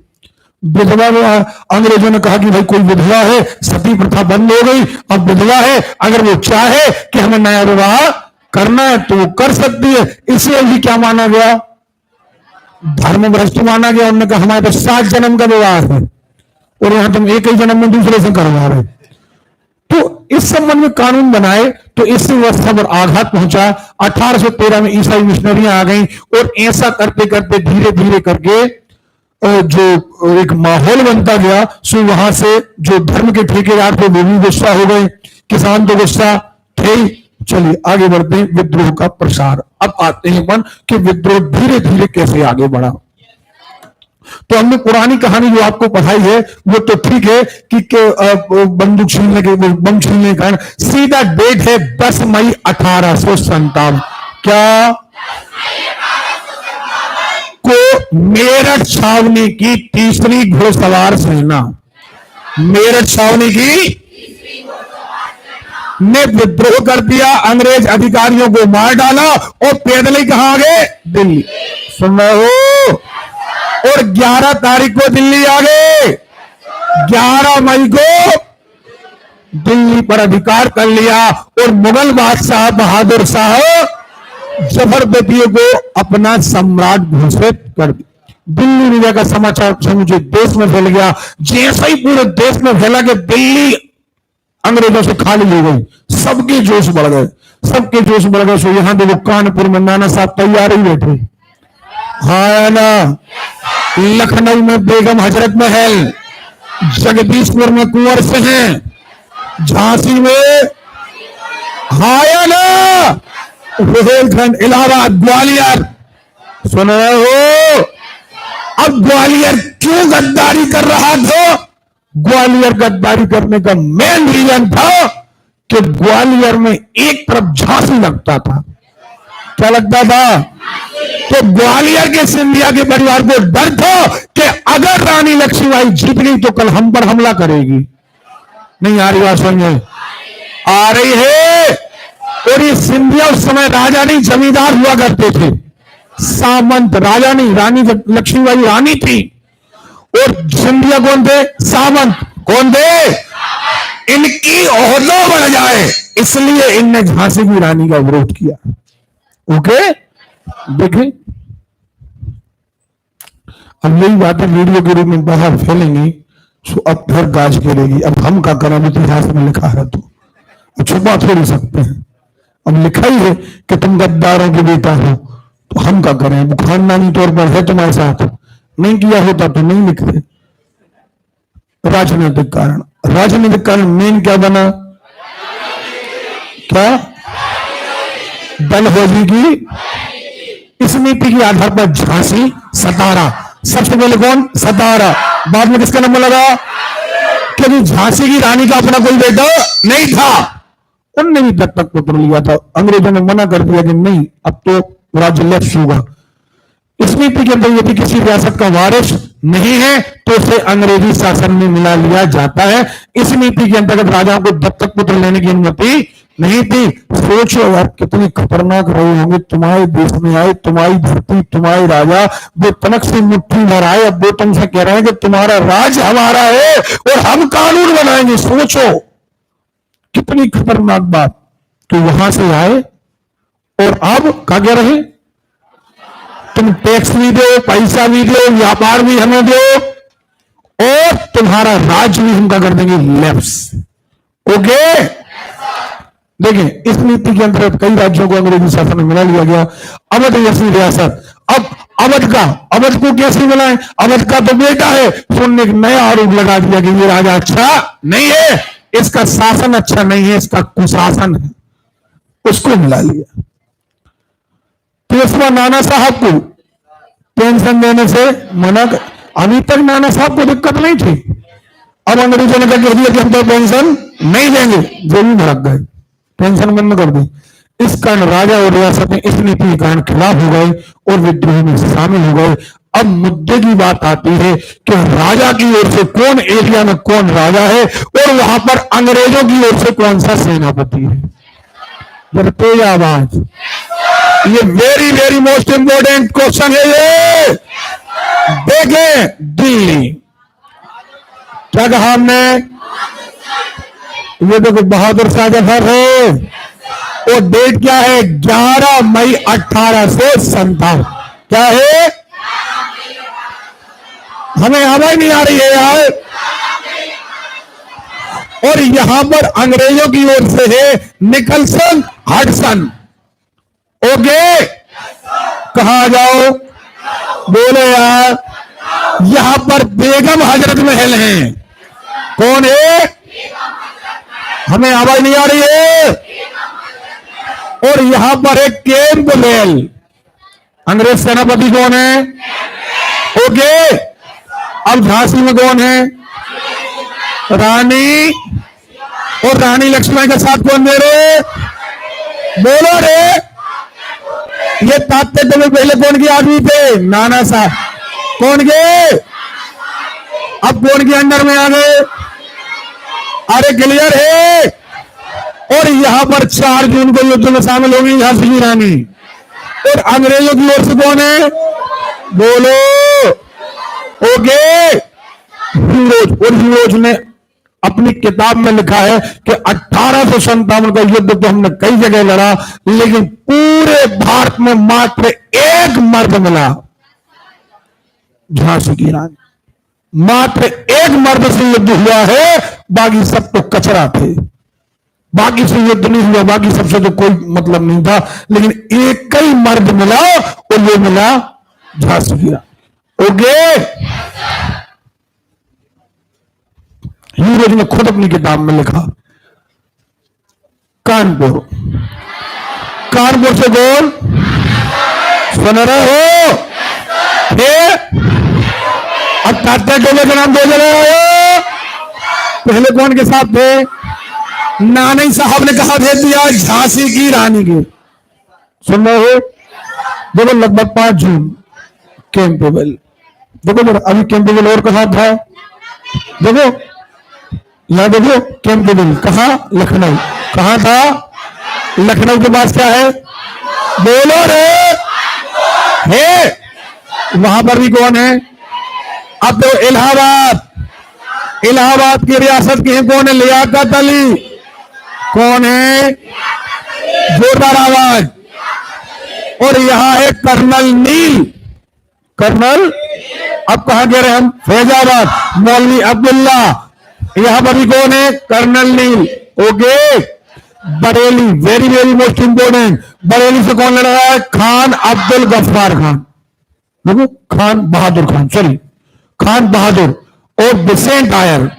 विधवा विवाह, अंग्रेजों ने कहा कि भाई कोई विधवा है, सती प्रथा बंद हो गई, अब विधवा है, अगर वो चाहे कि हमें नया विवाह करना है तो वो कर सकती है। इसे भी क्या माना गया, धर्म भ्रष्ट माना गया। उन्होंने कहा हमारे पास 7 जन्म का विवाह है और यहां तुम एक ही जन्म में दूसरे से करवा रहे। तो इस संबंध में कानून बनाए तो इससे व्यवस्था पर आघात पहुंचा। 1813 में ईसाई मिशनरियां आ गई और ऐसा करते करते धीरे धीरे करके जो एक माहौल बनता गया, सो वहां से जो धर्म के ठेकेदार थे वो भी गुस्सा हो गए, किसान तो गुस्सा थे। चलिए आगे बढ़ते हैं, विद्रोह का प्रसार। अब आते हैं मन कि विद्रोह धीरे धीरे कैसे आगे बढ़ा। तो हमने पुरानी कहानी जो आपको पढ़ाई है वो तो ठीक है कि बंदूक छीनने के, बम छीनने का सीधा डेट है 10 मई 1857। क्या को मेरठ छावनी की तीसरी घुड़सवार सेना, मेरठ छावनी की ने विद्रोह कर दिया, अंग्रेज अधिकारियों को मार डाला और पैदल ही कहां आ गए, दिल्ली। सुन रहे हो? और 11 तारीख को दिल्ली आ गए, 11 मई को दिल्ली पर अधिकार कर लिया और मुगल बादशाह बहादुर शाह जफरबदियों को अपना सम्राट घोषित कर दिया। दिल्ली विजय का समाचार समूचे देश में फैल गया। जैसे ही पूरे देश में फैला कि दिल्ली अंग्रेजों से खाली हो गई, सबके जोश बढ़ गए, सबके जोश बढ़ गए। सो यहां देखो कानपुर में नाना साहब तैयार ही बैठे, हाँ ना, लखनऊ में बेगम हजरत महल, जगदीशपुर में कुंवर सिंह हैं, झांसी में हाँ ना, बुंदेलखंड, इलाहाबाद, ग्वालियर। सुन रहे हो? अब ग्वालियर क्यों गद्दारी कर रहा था? ग्वालियर गद्दारी करने का मेन रीजन था कि ग्वालियर में एक तरफ झांसी लगता था। क्या लगता था? तो ग्वालियर के सिंधिया के परिवार को डर था कि अगर रानी लक्ष्मीबाई जीत गई तो कल हम पर हमला करेगी। नहीं आ रही बात समझ में? आ रही है। और ये सिंधिया उस समय राजा नहीं जमींदार हुआ करते थे, सामंत, राजा नहीं। रानी लक्ष्मीबाई रानी थी और सिंधिया कौन थे? सामंत। कौन थे? इनकी ओहदा बढ़ जाए इसलिए इनने झांसी की रानी का विरोध किया। ओके, देखें अब यही बातें वीडियो के रूप में बाहर फैलेंगी तो अब फिर गाज करेगी। अब हम का करें, इतिहास में लिखा है तो छुपा थोड़ी सकते हैं। अब लिखा ही है कि तुम गद्दारों के बेटा हो तो हम क्या करें, वो खानदानी तौर पर है तुम्हारे साथ, नहीं किया होता तो नहीं लिखते। राजनीतिक कारण, राजनीतिक कारण मेन क्या बना, क्या डलहौजी की इस नीति के आधार पर झांसी, सतारा, सबसे पहले कौन, सतारा, बाद में किसका नंबर लगा, क्योंकि झांसी की रानी का अपना कोई बेटा नहीं था, उनने भी दत्तक पुत्र लिया था, अंग्रेजों ने मना कर दिया कि नहीं अब तो राज्य लेफ्ट होगा। इस नीति के अंदर यदि किसी रियासत का वारिस नहीं है तो उसे अंग्रेजी शासन में मिला लिया जाता है। इस नीति के अंतर्गत राजाओं को दत्तक पुत्र लेने की अनुमति नहीं थी। सोचो यार कितनी खतरनाक रहे होंगे, तुम्हारे देश में आए, तुम्हारी धरती, तुम्हारे राजा, वो तनक से मुट्ठी भर आए, अब वो तुमसे कह रहे हैं कि तुम्हारा राज हमारा है और हम कानून बनाएंगे। सोचो कितनी खतरनाक बात। तो वहां से आए और अब क्या कह रहे, तुम टैक्स भी दो, पैसा भी दो, व्यापार भी हमें दो और तुम्हारा राज्य भी हम क्या कर देंगे, लैप्स। ओके, देखिए इस नीति के अंतर्गत कई राज्यों को अंग्रेजी शासन में मिला लिया गया। अवध जैसी रियासत, अब अवध को कैसे मिलाएं, अवध का तो बेटा है, सुनने एक नया आरोप लगा दिया कि ये राजा अच्छा नहीं है, इसका शासन अच्छा नहीं है, इसका कुशासन है, उसको मिला लिया। तो इसमें नाना साहब को पेंशन देने से मना, अभी तक नाना साहब को दिक्कत नहीं थी, अब अंग्रेजों ने कह दिया कि हम तो पेंशन नहीं देंगे, जेल में भड़क गए, पेंशन बंद कर दी। इस कारण राजा और रियासत में इस नीति के कारण खिलाफ हो गए और विद्रोह में शामिल हो गए। अब मुद्दे की बात आती है कि राजा की ओर से कौन एरिया में कौन राजा है और वहां पर अंग्रेजों की ओर से कौन सा सेनापति है। जब तेज आवाज, ये very very most important question है ये। देखें दिल्ली, क्या कहा हमने, ये देखो बहादुर शाह जफर है और डेट क्या है, 11 मई 1857। क्या है, हमें आवाज नहीं आ रही है यार। और यहां पर अंग्रेजों की ओर से है निकलसन हडसन। ओके, कहा जाओ, बोले यार। यहां पर बेगम हजरत महल है, कौन है, हमें आवाज नहीं आ रही है। और यहां पर एक कैंपबेल, अंग्रेज सेनापति कौन है, ओके। अब झांसी में कौन है, रानी, और रानी लक्ष्मण के साथ कौन दे रहे, बोलो रे। ये ताते तो पहले कौन के आदमी थे, नाना साहब, कौन के, अब कौन के अंडर में आ गए, अरे क्लियर है। और यहां पर 4 जून को युद्ध में शामिल होगी झांसी की रानी, और अंग्रेजों की ओर से कौन है, बोलो, ओके, हीरोज। और हीरोज ने अपनी किताब में लिखा है कि 1857 का युद्ध तो हमने कई जगह लड़ा, लेकिन पूरे भारत में मात्र एक मर्द मिला, झांसी की रानी। मात्र एक मर्द से युद्ध हुआ है, बाकी सब तो कचरा थे, बाकी से युद्ध नहीं हुआ, बाकी सबसे तो कोई मतलब नहीं था, लेकिन एक ही मर्द मिला और ये मिला झांसी की रानी। ओके, हीरोज ने खुद अपनी किताब में लिखा। कानपुर, कानपुर से बोल, सुन रहे हो, अब तात्या टोले का नाम दो जगह, पहले कौन के साथ थे, नानी साहब ने कहा भेज दिया झांसी की रानी के, सुन रहे हो। देखो लगभग 5 जून कैंपबेल, देखो अभी कैंपबेल और कहा था, देखो यहां देखो कैंपबेल कहा, लखनऊ, कहा था, लखनऊ के पास क्या है, बोलो रे, है वहां पर भी कौन है। अब तो इलाहाबाद, इलाहाबाद की रियासत की है कौन है, लियाकत अली, कौन है, जोरदार आवाज। और यहां है कर्नल नील, कर्नल, अब कहां कह रहे हैं हम, फैजाबाद, मौलवी अब्दुल्ला, यहां पर भी कौन है, colonel Neil. Okay, Bareilly, very very most important. Bareilly से कौन लड़ रहा है? खान अब्दुल गफ्फार खान। देखो, खान बहादुर खान, सॉरी खान बहादुर। और बिसेंट आयर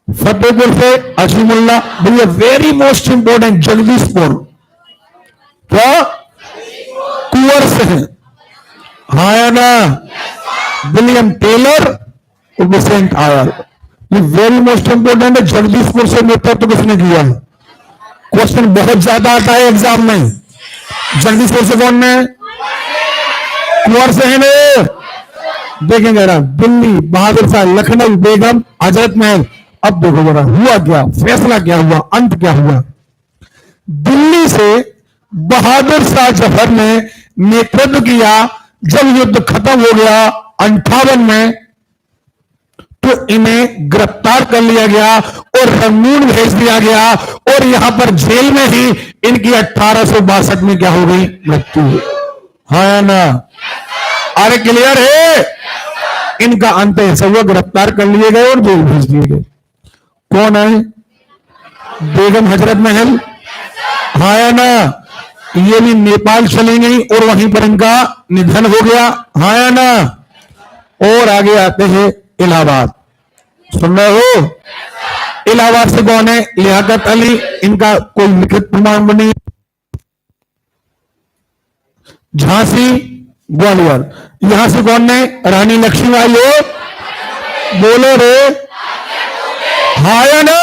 फतेहपुर से असीमुल्ला। भैया वेरी मोस्ट इंपोर्टेंट, जगदीशपुर, क्या कुंवर से है, हाँ या ना? विलियम टेलर और बिसेंट आयर, ये वेरी मोस्ट इंपोर्टेंट है। जगदीशपुर से नेतृत्व किसने किया? क्वेश्चन बहुत ज्यादा आता है एग्जाम में। जगदीशपुर से कौन ने? कुंवर से है ने। देखेंगे जरा, दिल्ली बहादुर शाह, लखनऊ बेगम, हजरत महल। अब देखो जरा हुआ क्या, फैसला क्या हुआ, अंत क्या हुआ। दिल्ली से बहादुर शाह जफर ने नेतृत्व किया। जब युद्ध खत्म हो गया 58 में, तो इन्हें गिरफ्तार कर लिया गया और रंगून भेज दिया गया। और यहां पर जेल में ही इनकी 1862 में क्या हो गई? मृत्यु। हाँ ना? अरे क्लियर है? इनका अंत ऐसा हुआ, गिरफ्तार कर लिए गए और जेल भेज दिए गए। कौन है? बेगम हजरत महल, हाँ या ना? ये भी नेपाल चली गई और वहीं पर इनका निधन हो गया, हाँ या ना? और आगे आते हैं इलाहाबाद, सुन रहे हो? इलाहाबाद से कौन है? लियाकत अली, इनका कोई लिखित प्रमाण नहीं। झांसी ग्वालियर, यहां से कौन है? रानी लक्ष्मीबाई हो, बोलो रे, हाँ या ना?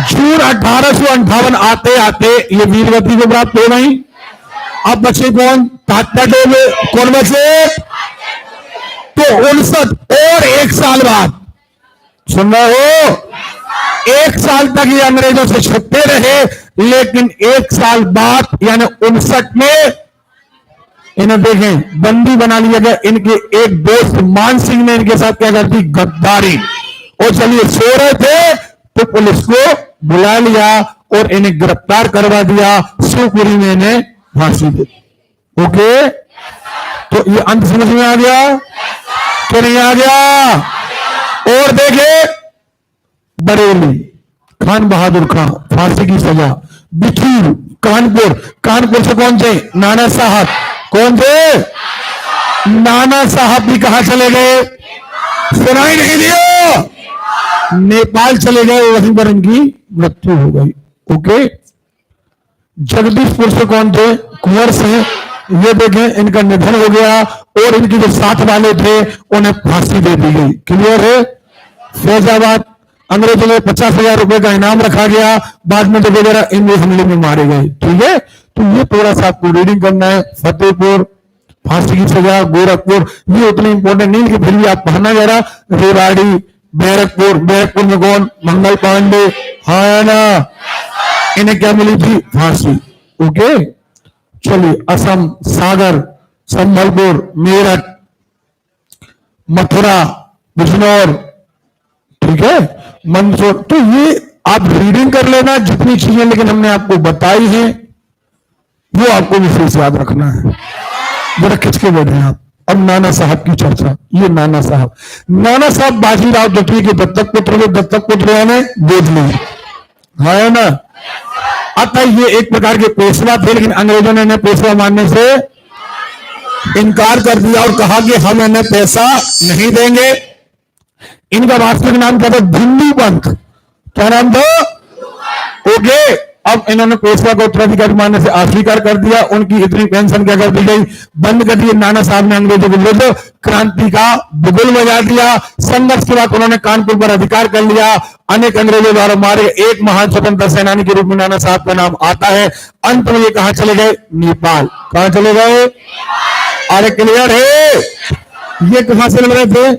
जून 1858 आते आते ये वीरवती को प्राप्त हो गई। अब बचे कौन? तात्या टोपे, कौन बचे? तो 59 और 1 साल बाद, सुन रहे हो? 1 साल तक ये अंग्रेजों से छुपते रहे, लेकिन 1 साल बाद यानी 59 में इन्हें देखें बंदी बना लिया गया। इनके एक दोस्त मान सिंह ने इनके साथ क्या कर दी? गद्दारी। और चलिए सो रहे थे तो पुलिस को बुला लिया और इन्हें गिरफ्तार करवा दिया। शिवपुरी में इन्हें फांसी दी। ओके, तो ये अंत समझ में आ गया कि नहीं आ गया? और देखे बरेली, खान बहादुर खान, फांसी की सजा। बिठूर कानपुर, कानपुर से कौन थे? नाना साहब, कौन थे? नाना साहब भी कहां चले गए? सुनाई नहीं दिया, नेपाल चले गए, वहीं पर इनकी मृत्यु हो गई। ओके, जगदीशपुर से कौन थे? कुंवर से। ये देखें इनका निधन हो गया और इनके जो साथ वाले थे उन्हें फांसी दे दी गई। क्लियर है? फैजाबाद, अंग्रेजों ने 50,000 रुपए का इनाम रखा गया, बाद में तो वगैरह इन हमले में मारे गए। ठीक है, तो ये थोड़ा सा आपको रीडिंग करना है। फतेहपुर, फांसी की सजा, गोरखपुर, ये उतने इंपॉर्टेंट नहीं, फिर भी आप पढ़ना जरा। रेवाड़ी, बैरकपुर, बैरकपुर में कौन? मंगल पांडे, हाँ ना? इन्हें क्या मिली थी? फांसी। ओके, चलिए असम, सागर, संबलपुर, मेरठ, मथुरा, बिजनौर, ठीक है, मंदसौर। तो ये आप रीडिंग कर लेना जितनी चीजें लेकिन हमने आपको बताई हैं वो आपको विशेष याद रखना है। जरा खिंच के बैठे आप। अब नाना साहब की चर्चा। ये नाना साहब बाजीराव द्वितीय के दत्तक पुत्र थे। दत्तक पुत्र यानी गोद में, है ना? अतः ये एक प्रकार के पेशवा थे, लेकिन अंग्रेजों ने इन्हें पेशवा मानने से इनकार कर दिया और कहा कि हम इन्हें पैसा नहीं देंगे। इनका वास्तविक नाम क्या था? भिंडू पंथ। क्या नाम था? ओके, अब इन्होंने पेशवा को उत्तराधिकारी मानने से अस्वीकार कर दिया। उनकी इतनी पेंशन क्या कर दी गई? बंद कर दी। नाना साहब ने अंग्रेजों के विरुद्ध क्रांति का बिगुल बजा दिया। संघर्ष के बाद उन्होंने कानपुर पर अधिकार कर लिया। अनेक अंग्रेजों द्वारा मारे एक महान स्वतंत्रता सेनानी के रूप में नाना साहब का नाम आता है। अंत में ये कहां चले गए? नेपाल। कहां चले गए? अरे क्लियर है? ये कहां से लड़ रहे थे?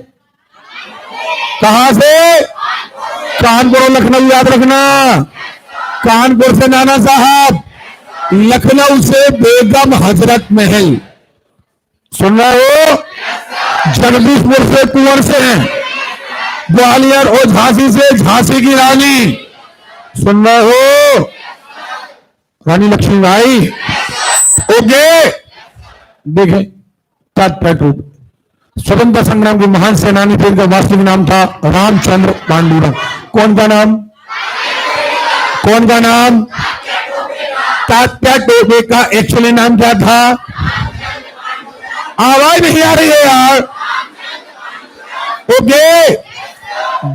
कहां से? कानपुर और लखनऊ, याद रखना। कानपुर से नाना साहब, लखनऊ से बेगम हजरत महल, सुन रहे हो? जगदीशपुर से कुंवर से हैं, ग्वालियर और झांसी से झांसी की रानी, सुन रहे हो? रानी लक्ष्मीबाई। ओके, देखें तात्पर्य, स्वतंत्रता संग्राम के महान सेनानी थे। इनका वास्तविक नाम था रामचंद्र पांडुरंग। कौन का नाम? कौन का नाम? तात्या टोपे का एक्चुअली नाम क्या था? आवाज नहीं आ रही है यार। ओके,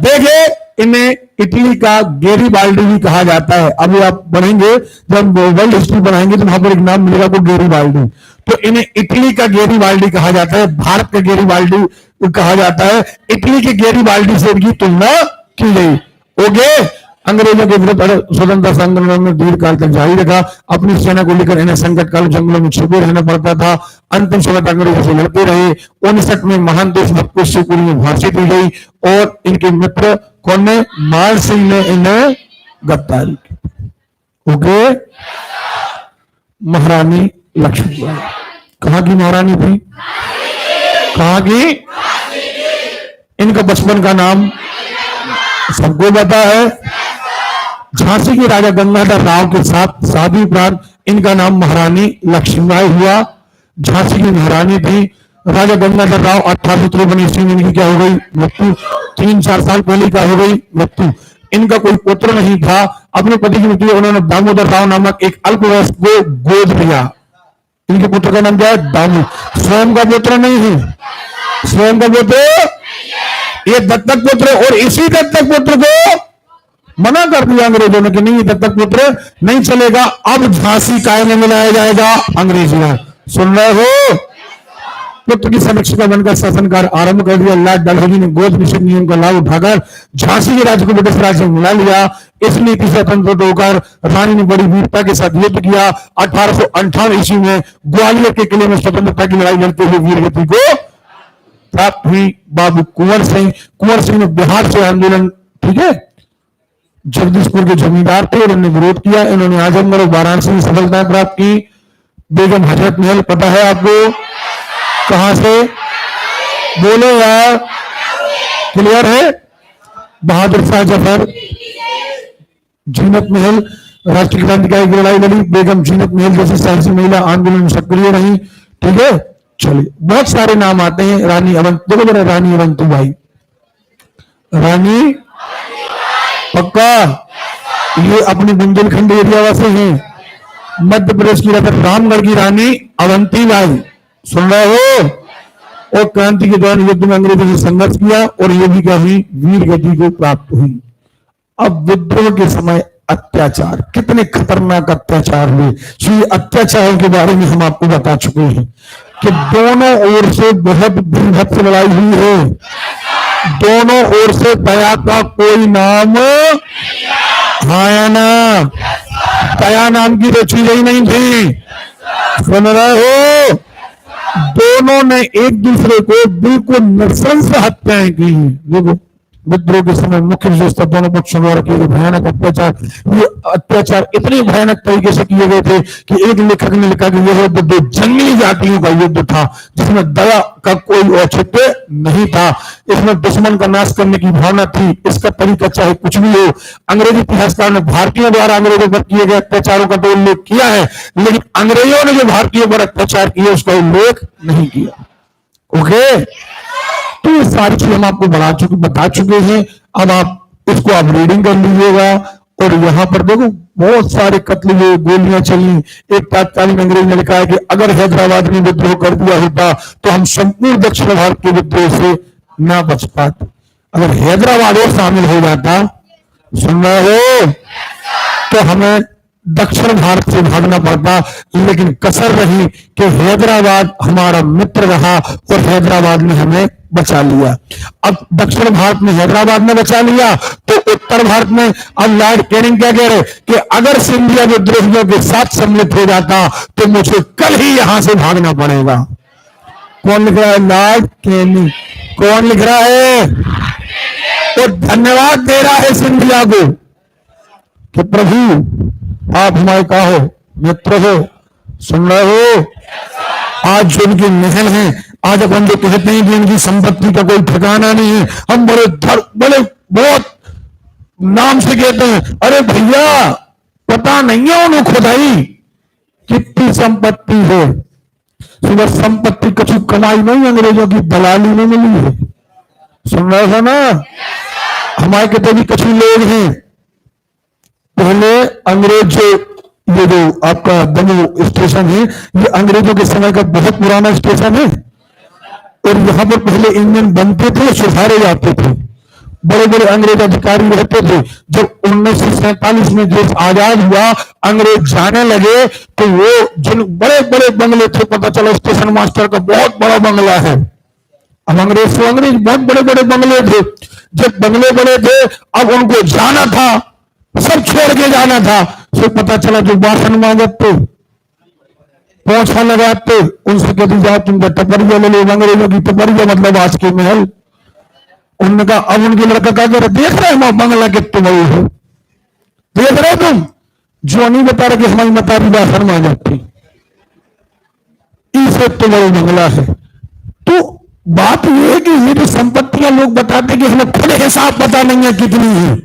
देखे, इन्हें इटली का गेरीबाल्डी भी कहा जाता है। अभी आप पढ़ेंगे, जब वर्ल्ड हिस्ट्री पढ़ाएंगे तो वहां पर एक नाम मिलेगा वो गेरीबाल्डी। तो इन्हें इटली का गेरीबाल्डी कहा जाता है, भारत का गेरीबाल्डी कहा जाता है। इटली के गेरीबाल्डी से इनकी तुलना की गई। ओके, अंग्रेजों के विरुद्ध स्वतंत्रता संग्राम में दीर्घ काल तक जारी रखा। अपनी सेना को लेकर इन्हें संकट काल जंगलों में छुपे रहना पड़ता था। अंतिम समय तक अंग्रेजों से लड़ते रहे। 59 में महान देशभक्त को शिवपुरी में फांसी दी गई और इनके मित्र कौन ने? मान सिंह ने इन्हें गिरफ्तारी की। ओके, महारानी लक्ष्मीबाई कहां की महारानी थी? कहां की? इनका बचपन का नाम सबको पता है। झांसी के राजा गंगाधर राव के साथ शादी उपरांत इनका नाम महारानी लक्ष्मीबाई हुआ। झांसी की महारानी थी। राजा गंगाधर राव 1853 ईस्वी में इनकी क्या हो गई? मृत्यु। 3-4 साल पहले क्या हो गई? मृत्यु। इनका कोई पुत्र नहीं था। अपने पति की मृत्यु उन्होंने दामोदर राव नामक एक अल्पवयस्क को गोद लिया। इनके पुत्र का नाम क्या है? दामू। स्वयं का पुत्र नहीं है, स्वयं का पुत्र, ये दत्तक पुत्र। और इसी दत्तक पुत्र को मना कर दिया अंग्रेजों ने कि नहीं, दत्तक पुत्र नहीं चलेगा। अब झांसी काय में मिलाया जाएगा? अंग्रेजी में। सुन रहे हो? पुत्र की संरक्षिका बनकर शासन कार्य आरंभ कर दिया। लॉर्ड डलहौजी ने गोद निषेध नियम का लाभ उठाकर झांसी के राज्य को ब्रिटिश राज्य में मिला लिया। इस नीति से स्वतंत्र होकर रानी ने बड़ी वीरता के साथ युद्ध किया। 1858 ईस्वी में ग्वालियर के किले में स्वतंत्रता की लड़ाई लड़ते हुए वीरगति को प्राप्त हुई। बाबू कुंवर सिंह ने बिहार से आंदोलन, ठीक है, जगदीशपुर के जमींदार थे और उन्होंने विरोध किया। इन्होंने आजमगढ़ और वाराणसी में सफलता प्राप्त की। बेगम हजरत महल पता है आपको? कहां से? बोलो यार, क्लियर है? बहादुर शाह जफर, जीनत महल राष्ट्रीय क्रांतिकारी की लड़ाई लड़ी। बेगम जीनत महल जैसी साहसी महिला आंदोलन में सक्रिय रही। ठीक है, चलिए, बहुत सारे नाम आते हैं। रानी अवंती, देखो जरा, रानी अवंतीबाई, रानी पक्का, ये अपनी बुंदेलखंड एरिया वासे हैं। मध्य प्रदेश की रहकर रामगढ़ की रानी अवंतीबाई, सुन रहे हो? और क्रांति के दौरान युद्ध में अंग्रेजों से संघर्ष किया और ये भी क्या हुई? वीर गति को प्राप्त हुई। अब विद्रोह के समय अत्याचार, कितने खतरनाक अत्याचार हुए। ये अत्याचारों के बारे में हम आपको बता चुके हैं कि दोनों ओर से बहुत भीभत्स लड़ाई हुई है। दोनों ओर से दया का कोई नाम है ना, दया नाम की तो चीज ही नहीं थी। सुन रहे हो? दोनों ने एक दूसरे को बिल्कुल नृशंस हत्याएं की। देखो, विद्रोह के समय मुख्य विशेषता दोनों पक्षों द्वारा किए गए भयानक अत्याचार। ये अत्याचार इतने भयानक तरीके से किए गए थे कि एक लेखक ने लिखा कि यह युद्ध दो जंगली जातियों का युद्ध था, जिसमें दया का कोई औचित्य नहीं था। इसमें दुश्मन का नाश करने की भावना थी। इसका तरीका चाहे कुछ भी हो। अंग्रेजी इतिहासकार ने भारतीयों द्वारा अंग्रेजों पर किए गए अत्याचारों का तो उल्लेख किया है, लेकिन अंग्रेजों ने जो भारतीयों पर अत्याचार किए उसका उल्लेख नहीं किया। ओके, तो ये सारी चीज हम आपको बता चुके हैं। अब आप इसको आप रीडिंग कर लीजिएगा। और यहां पर देखो, बहुत सारे कत्ल हुए, गोलियां चली। एक तत्कालीन अंग्रेज ने लिखा है कि अगर हैदराबाद ने विद्रोह कर दिया होता तो हम संपूर्ण दक्षिण भारत के विद्रोह से ना बच पाते। अगर हैदराबाद और शामिल हो जाता, सुन रहे हो, तो हमें दक्षिण भारत से भागना पड़ता। लेकिन कसर रही कि हैदराबाद हमारा मित्र रहा और हैदराबाद ने हमें बचा लिया। अब दक्षिण भारत में हैदराबाद ने बचा लिया तो उत्तर भारत में अब लॉर्ड कैनिंग क्या कह रहे कि अगर सिंधिया विद्रोहियों के साथ सम्मिलित हो जाता तो मुझे कल ही यहां से भागना पड़ेगा। कौन लिख रहा है? Lord Canning. कौन लिख रहा है? तो धन्यवाद दे रहा है सिंधिया को कि प्रभु आप हमारे का हो, मित्र हो। सुन रहे हो? आज जो इनकी महल है, आज अपन जो कहते हैं कि इनकी संपत्ति का कोई ठिकाना नहीं है, हम बड़े बहुत नाम से कहते हैं, अरे भैया पता नहीं है उन्हें खुदाई कितनी संपत्ति है। सुबह संपत्ति कछु कमाई नहीं, अंग्रेजों की दलाली में मिली है। सुन रहे हो ना? हमारे कहते भी कछु लोग हैं, पहले अंग्रेज जो ये जो आपका दमोह स्टेशन है, ये अंग्रेजों के समय का बहुत पुराना स्टेशन है और यहाँ पर पहले इंजन बनते थे, सुधारे जाते थे, बड़े बड़े अंग्रेज अधिकारी रहते थे। जब 1947 में देश आजाद हुआ, अंग्रेज जाने लगे तो वो जिन बड़े बड़े बंगले थे, पता चला स्टेशन मास्टर का बहुत बड़ा बंगला है। अब अंग्रेज से अंग्रेज बहुत बड़े बड़े बंगले थे, जब बंगले बड़े थे अब उनको जाना था, सब छोड़ के जाना था। फिर पता चला जो बासन मांगते, पोछा लगाते, उनसे कहती जाओ तुमको टपरिया ले लो, अंग्रेजों की टपरिया मतलब आज के महल। उन्होंने कहा, अब उनके लड़का कहा कर देख रहे हो बंगला कितने बड़ी है, देख रहे तुम, जो नहीं बता रहे कि हमारी मतारी बासन मांग जाती, इसे तो बड़ा बंगला है। तो बात यह है कि ये जो संपत्तियां लोग बताते कि हमें खुद हिसाब पता नहीं है कितनी है,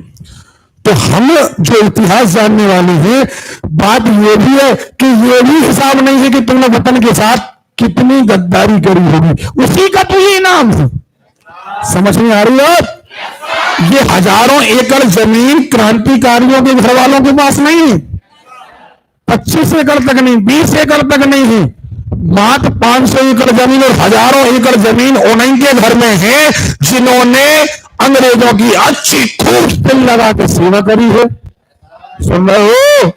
तो हम जो इतिहास जानने वाले हैं, बात यह भी है कि ये भी हिसाब नहीं है कि तुमने वतन के साथ कितनी गद्दारी करी होगी, उसी का तो ये इनाम है। समझ में आ रही है? ये हजारों एकड़ जमीन क्रांतिकारियों के घर वालों के पास नहीं है, 25 एकड़ तक नहीं, 20 एकड़ तक नहीं है, मात्र 500 एकड़ जमीन और हजारों एकड़ जमीन उन्हीं के घर में है जिन्होंने अंग्रेजों की अच्छी खूब दिल लगा के सेवा करी है। सुन रहे हो?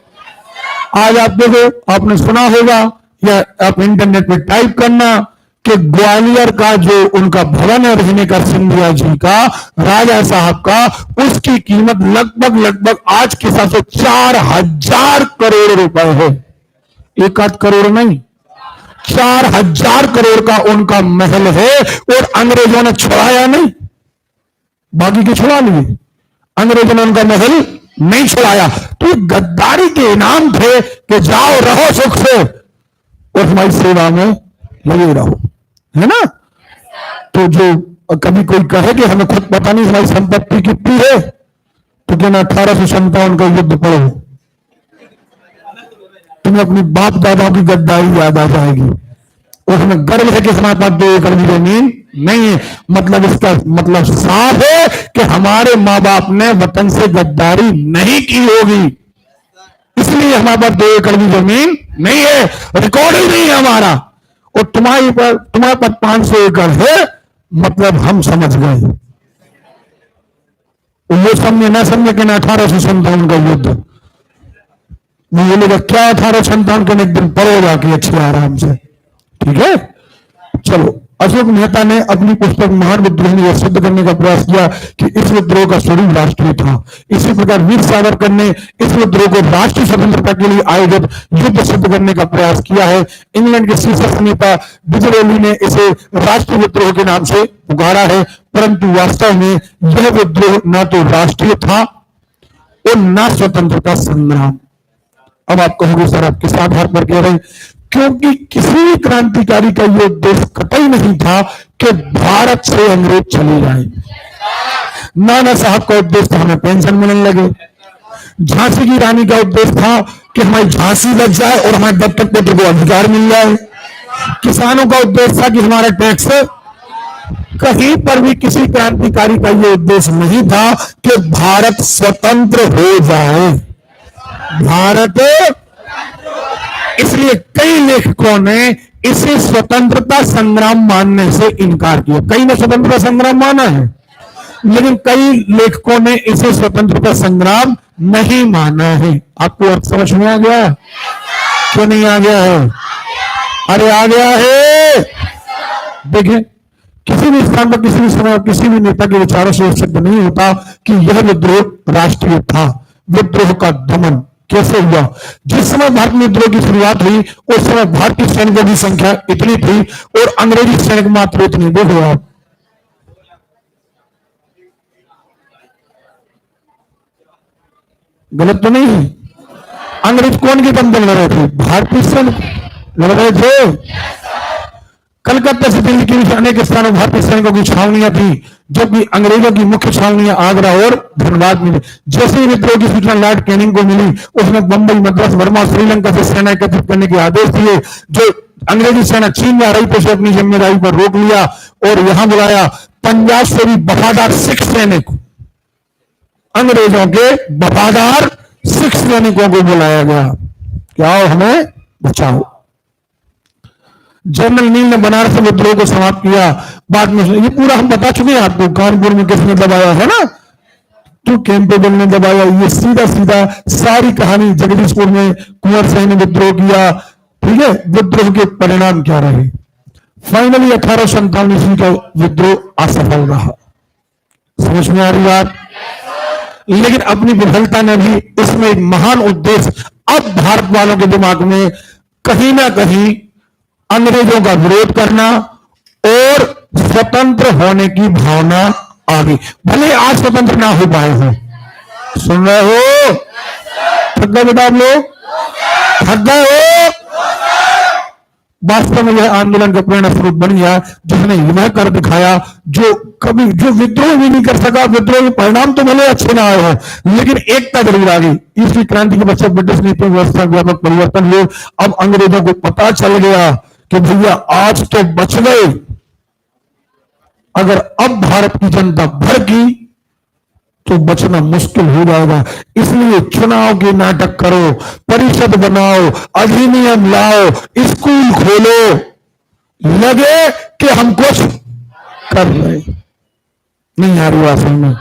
आज आप देखो, आपने सुना होगा या आप इंटरनेट पे टाइप करना कि ग्वालियर का जो उनका भवन है रहने का, सिंधिया जी का, राजा साहब का, उसकी कीमत लगभग आज के हिसाब से 4000 करोड़ रुपए है। 1 करोड़ नहीं, 4000 करोड़ का उनका महल है और अंग्रेजों ने छुड़ाया नहीं, बाकी के छुड़ा लिए, अंग्रेजों ने उनका महल नहीं छुड़ाया। तो गद्दारी के इनाम थे कि जाओ रहो सुख से और हमारी सेवा में लगे रहो, है ना? तो जो कभी कोई कहे कि हमें खुद पता नहीं हमारी संपत्ति कितनी है, तो क्या 1857 का युद्ध पढ़ो, तुम्हें अपनी बाप दादा की गद्दारी याद आ जाएगी और हमें गर्व है कि हमारे पास 2 एकड़ की जमीन नहीं है। मतलब इसका मतलब साफ है कि हमारे माँ बाप ने वतन से गद्दारी नहीं की होगी, इसलिए हमारे पास 2 एकड़ की जमीन नहीं है, रिकॉर्ड ही नहीं है हमारा। और तुम्हारे पास 500 एकड़ है, मतलब हम समझ गए। वो समझे ना समझे कि 1857 का युद्ध, मैं बोलेगा क्या 1857 के एक दिन पढ़ेगा कि अच्छे आराम से, ठीक है? चलो, अशोक मेहता ने अपनी पुस्तक महान विद्रोह में यह सिद्ध करने का प्रयास किया कि इस विद्रोह का स्वरूप राष्ट्रीय था। इसी प्रकार वीर सावरकर ने इस विद्रोह को राष्ट्रीय स्वतंत्रता के लिए आयोजित युद्ध सिद्ध करने का प्रयास किया है। इंग्लैंड के शीर्षस्थ नेता डिज़रेली ने इसे राष्ट्रीय विद्रोह के नाम से पुकारा है, परंतु वास्तव में यह विद्रोह न तो राष्ट्रीय था और न स्वतंत्रता संग्राम। अब आप कहोगे सर आप किस आधार पर कह रहे हैं? क्योंकि किसी भी क्रांतिकारी का यह उद्देश्य कतई नहीं था कि भारत से अंग्रेज चले जाए। नाना साहब का उद्देश्य था हमें पेंशन मिलने लगे, झांसी की रानी का उद्देश्य था कि हमारी झांसी बच जाए और हमारे दत्तक पुत्र को अधिकार मिल जाए, किसानों का उद्देश्य था कि हमारा टैक्स, कहीं पर भी किसी क्रांतिकारी का यह उद्देश्य नहीं था कि भारत स्वतंत्र हो जाए। भारत, इसलिए कई लेखकों ने इसे स्वतंत्रता संग्राम मानने से इनकार किया। कई ने स्वतंत्रता संग्राम माना है, लेकिन कई लेखकों ने इसे स्वतंत्रता संग्राम नहीं माना है। आपको अब समझ में आ गया? क्यों नहीं आ गया है? अरे आ गया है। देखिए, किसी भी स्थान पर, किसी भी समय, किसी भी नेता के विचारों से सिद्ध नहीं होता कि यह विद्रोह राष्ट्रीय था। विद्रोह का दमन कैसे हुआ? जिस समय भारत में विद्रोह की शुरुआत हुई उस समय भारतीय सैनिकों की संख्या इतनी थी और अंग्रेजी सैनिक मात्र इतनी। देखो आप, गलत तो नहीं है? अंग्रेज कौन के दम पर लड़ रहे थे? भारतीय सैनिक लड़ रहे थे। कलकत्ता से दिल्ली के अनेक स्थानों भारतीय सैनिकों की छावनियां थी, जबकि अंग्रेजों की मुख्य छावनियां आगरा और धनबाद में। जैसे ही विद्रोह की सूचना लॉर्ड कैनिंग को मिली, उसने बंबई, मद्रास, बर्मा, श्रीलंका से सेना एकत्रित करने के आदेश दिए। जो अंग्रेजी सेना चीन जा रही थी उसे अपनी जिम्मेदारी पर रोक लिया और यहां बुलाया पंजाब से भी वफादार सिख सैनिक, अंग्रेजों के वफादार सिख सैनिकों को बुलाया गया। कि आओ हमें बचाओ। जनरल नील ने बनारस विद्रोह को समाप्त किया। बाद में ये पूरा हम बता चुके हैं आपको, कानपुर में किसने दबाया है ना, तो कैंपेबल ने दबाया। ये सीधा सीधा सारी कहानी। जगदीशपुर में कुंवर सिंह ने विद्रोह किया, ठीक है। विद्रोह के परिणाम क्या रहे? फाइनली 1857 ईस्वी का विद्रोह असफल रहा। समझ में आ रही बात? लेकिन अपनी विफलता ने भी इसमें एक महान उद्देश्य अब भारत वालों के दिमाग में कहीं ना कहीं अंग्रेजों का विरोध करना और स्वतंत्र होने की भावना आ गई। भले आज स्वतंत्र ना हो पाए हो, सुन रहे हो? थक गए बेटा आप लोग, थक गए हो? वास्तव में यह आंदोलन का प्रेरणा स्रोत बन गया, जिसने यह कर दिखाया जो कभी जो विद्रोह भी नहीं कर सका। विद्रोह के परिणाम तो भले अच्छे ना आए हो, लेकिन एकता जरूर आ गई। इसी क्रांति के पश्चात ब्रिटिश नीति व्यवस्था व्यापक परिवर्तन हुए। अब अंग्रेजों को पता चल गया कि भैया आज तो बच गए, अगर अब भारत की जनता भड़की तो बचना मुश्किल हो जाएगा। इसलिए चुनाव के नाटक करो, परिषद बनाओ, अधिनियम लाओ, स्कूल खोलो, लगे कि हम कुछ कर रहे। नहीं आ रही बात समझ?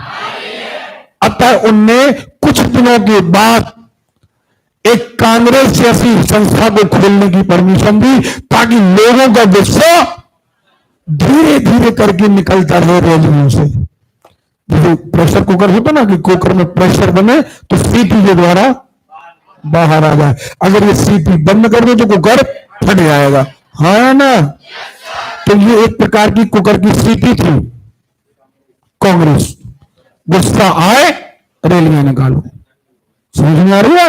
अतः उनने कुछ दिनों के बाद एक कांग्रेस जैसी संस्था को खोलने की परमिशन दी, ताकि लोगों का गुस्सा धीरे धीरे करके निकलता रहे रैलियों से। जैसे प्रेशर कुकर होता ना, कि कुकर में प्रेशर बने तो सीटी के द्वारा बाहर आ जाए। अगर ये सीटी बंद कर दो तो कुकर फट जाएगा, हाँ ना? तो ये एक प्रकार की कुकर की सीटी थी कांग्रेस। गुस्सा आए रैलियां निकालो। समझ में आ रही है?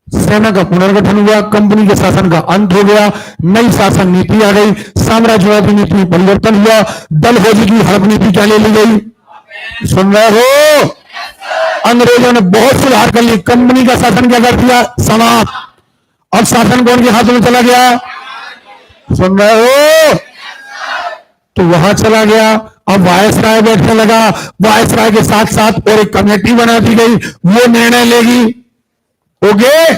सेना का पुनर्गठन हुआ, कंपनी के शासन का अंत हो गया, नई शासन नीति आ गई, साम्राज्यवादी नीति में परिवर्तन हुआ, डलहौजी की हड़प नीति क्या ले ली गई? सुन रहे हो? अंग्रेजों ने बहुत सुधार कर ली। कंपनी का शासन क्या कर दिया? समाप्त। अब शासन कौन के हाथों में चला गया? सुन रहे हो? तो वहां चला गया। अब वायसराय बैठने लगा। वायसराय के साथ साथ और एक कमेटी बना दी गई, वो निर्णय लेगी। ओके,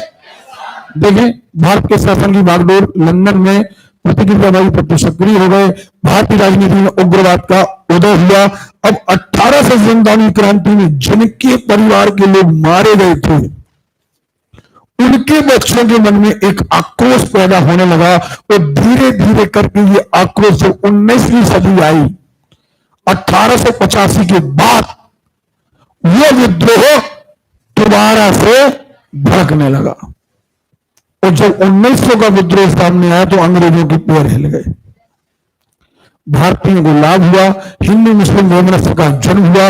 देखें भारत के शासन की बागडोर लंदन में प्रतिक्रियावादी तत्व सक्रिय हो गए। भारतीय राजनीति में उग्रवाद का उदय हुआ। अब 1857 क्रांति में जिनके परिवार के लोग मारे गए थे, उनके बच्चों के मन में एक आक्रोश पैदा होने लगा, और धीरे धीरे करके ये आक्रोश जब 19वीं सदी आई, 1885 के बाद, वो विद्रोह दोबारा से भड़कने लगा। और जब 1900 का विद्रोह सामने आया तो अंग्रेजों के पैर हिल गए। भारतीयों को लाभ हुआ, हिंदू मुस्लिम वैमनस्य का जन्म हुआ।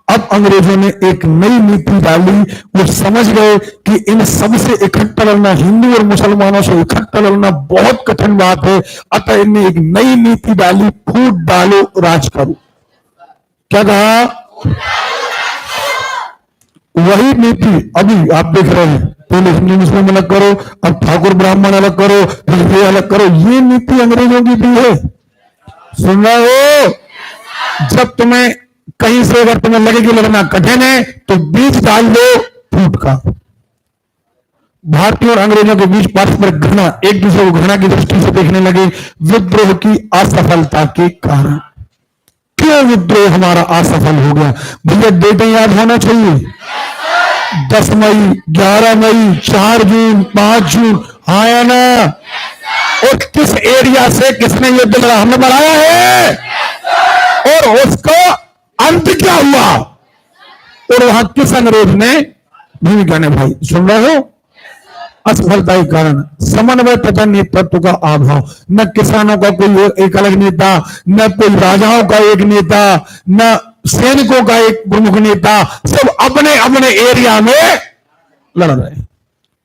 अब अंग्रेजों ने एक नई नीति डाली। वो समझ गए कि इन सबसे इकट्ठा लड़ना, हिंदू और मुसलमानों से इकट्ठा लड़ना बहुत कठिन बात है। अतः इन्हें एक नई नीति डाली, फूट डालो राज करो। क्या कहा? वही नीति अभी आप देख रहे हैं। पहले हिंदू मुस्लिम अलग करो, अब ठाकुर ब्राह्मण अलग करो, फिर ये अलग करो। ये नीति अंग्रेजों की भी है। सुन रहे हो? जब तुम्हें कहीं से अगर तुम्हें लगे कि लड़ना कठिन है तो बीज डाल दो फूट का। भारतीयों और अंग्रेजों के बीच पारस्परिक घृणा, एक दूसरे को घृणा की दृष्टि से देखने लगे। विद्रोह की असफलता के कारण। क्यों विद्रोह हमारा असफल हो गया? भैया डेटें याद होना चाहिए। 10 मई, 11 मई, 4 जून, 5 जून, आया ना? और किस एरिया से किसने युद्ध लड़ा? हमने बढ़ाया है। और उसका अंत क्या हुआ? और वहां किस अंग्रेज ने भूमिका निभाई? सुन रहे हो? असफलता के कारण समन्वय तथा नेतृत्व का अभाव। न किसानों का कोई एक अलग नेता, न कोई राजाओं का एक नेता, न सैनिकों का एक प्रमुख नेता, सब अपने अपने एरिया में लड़ रहे।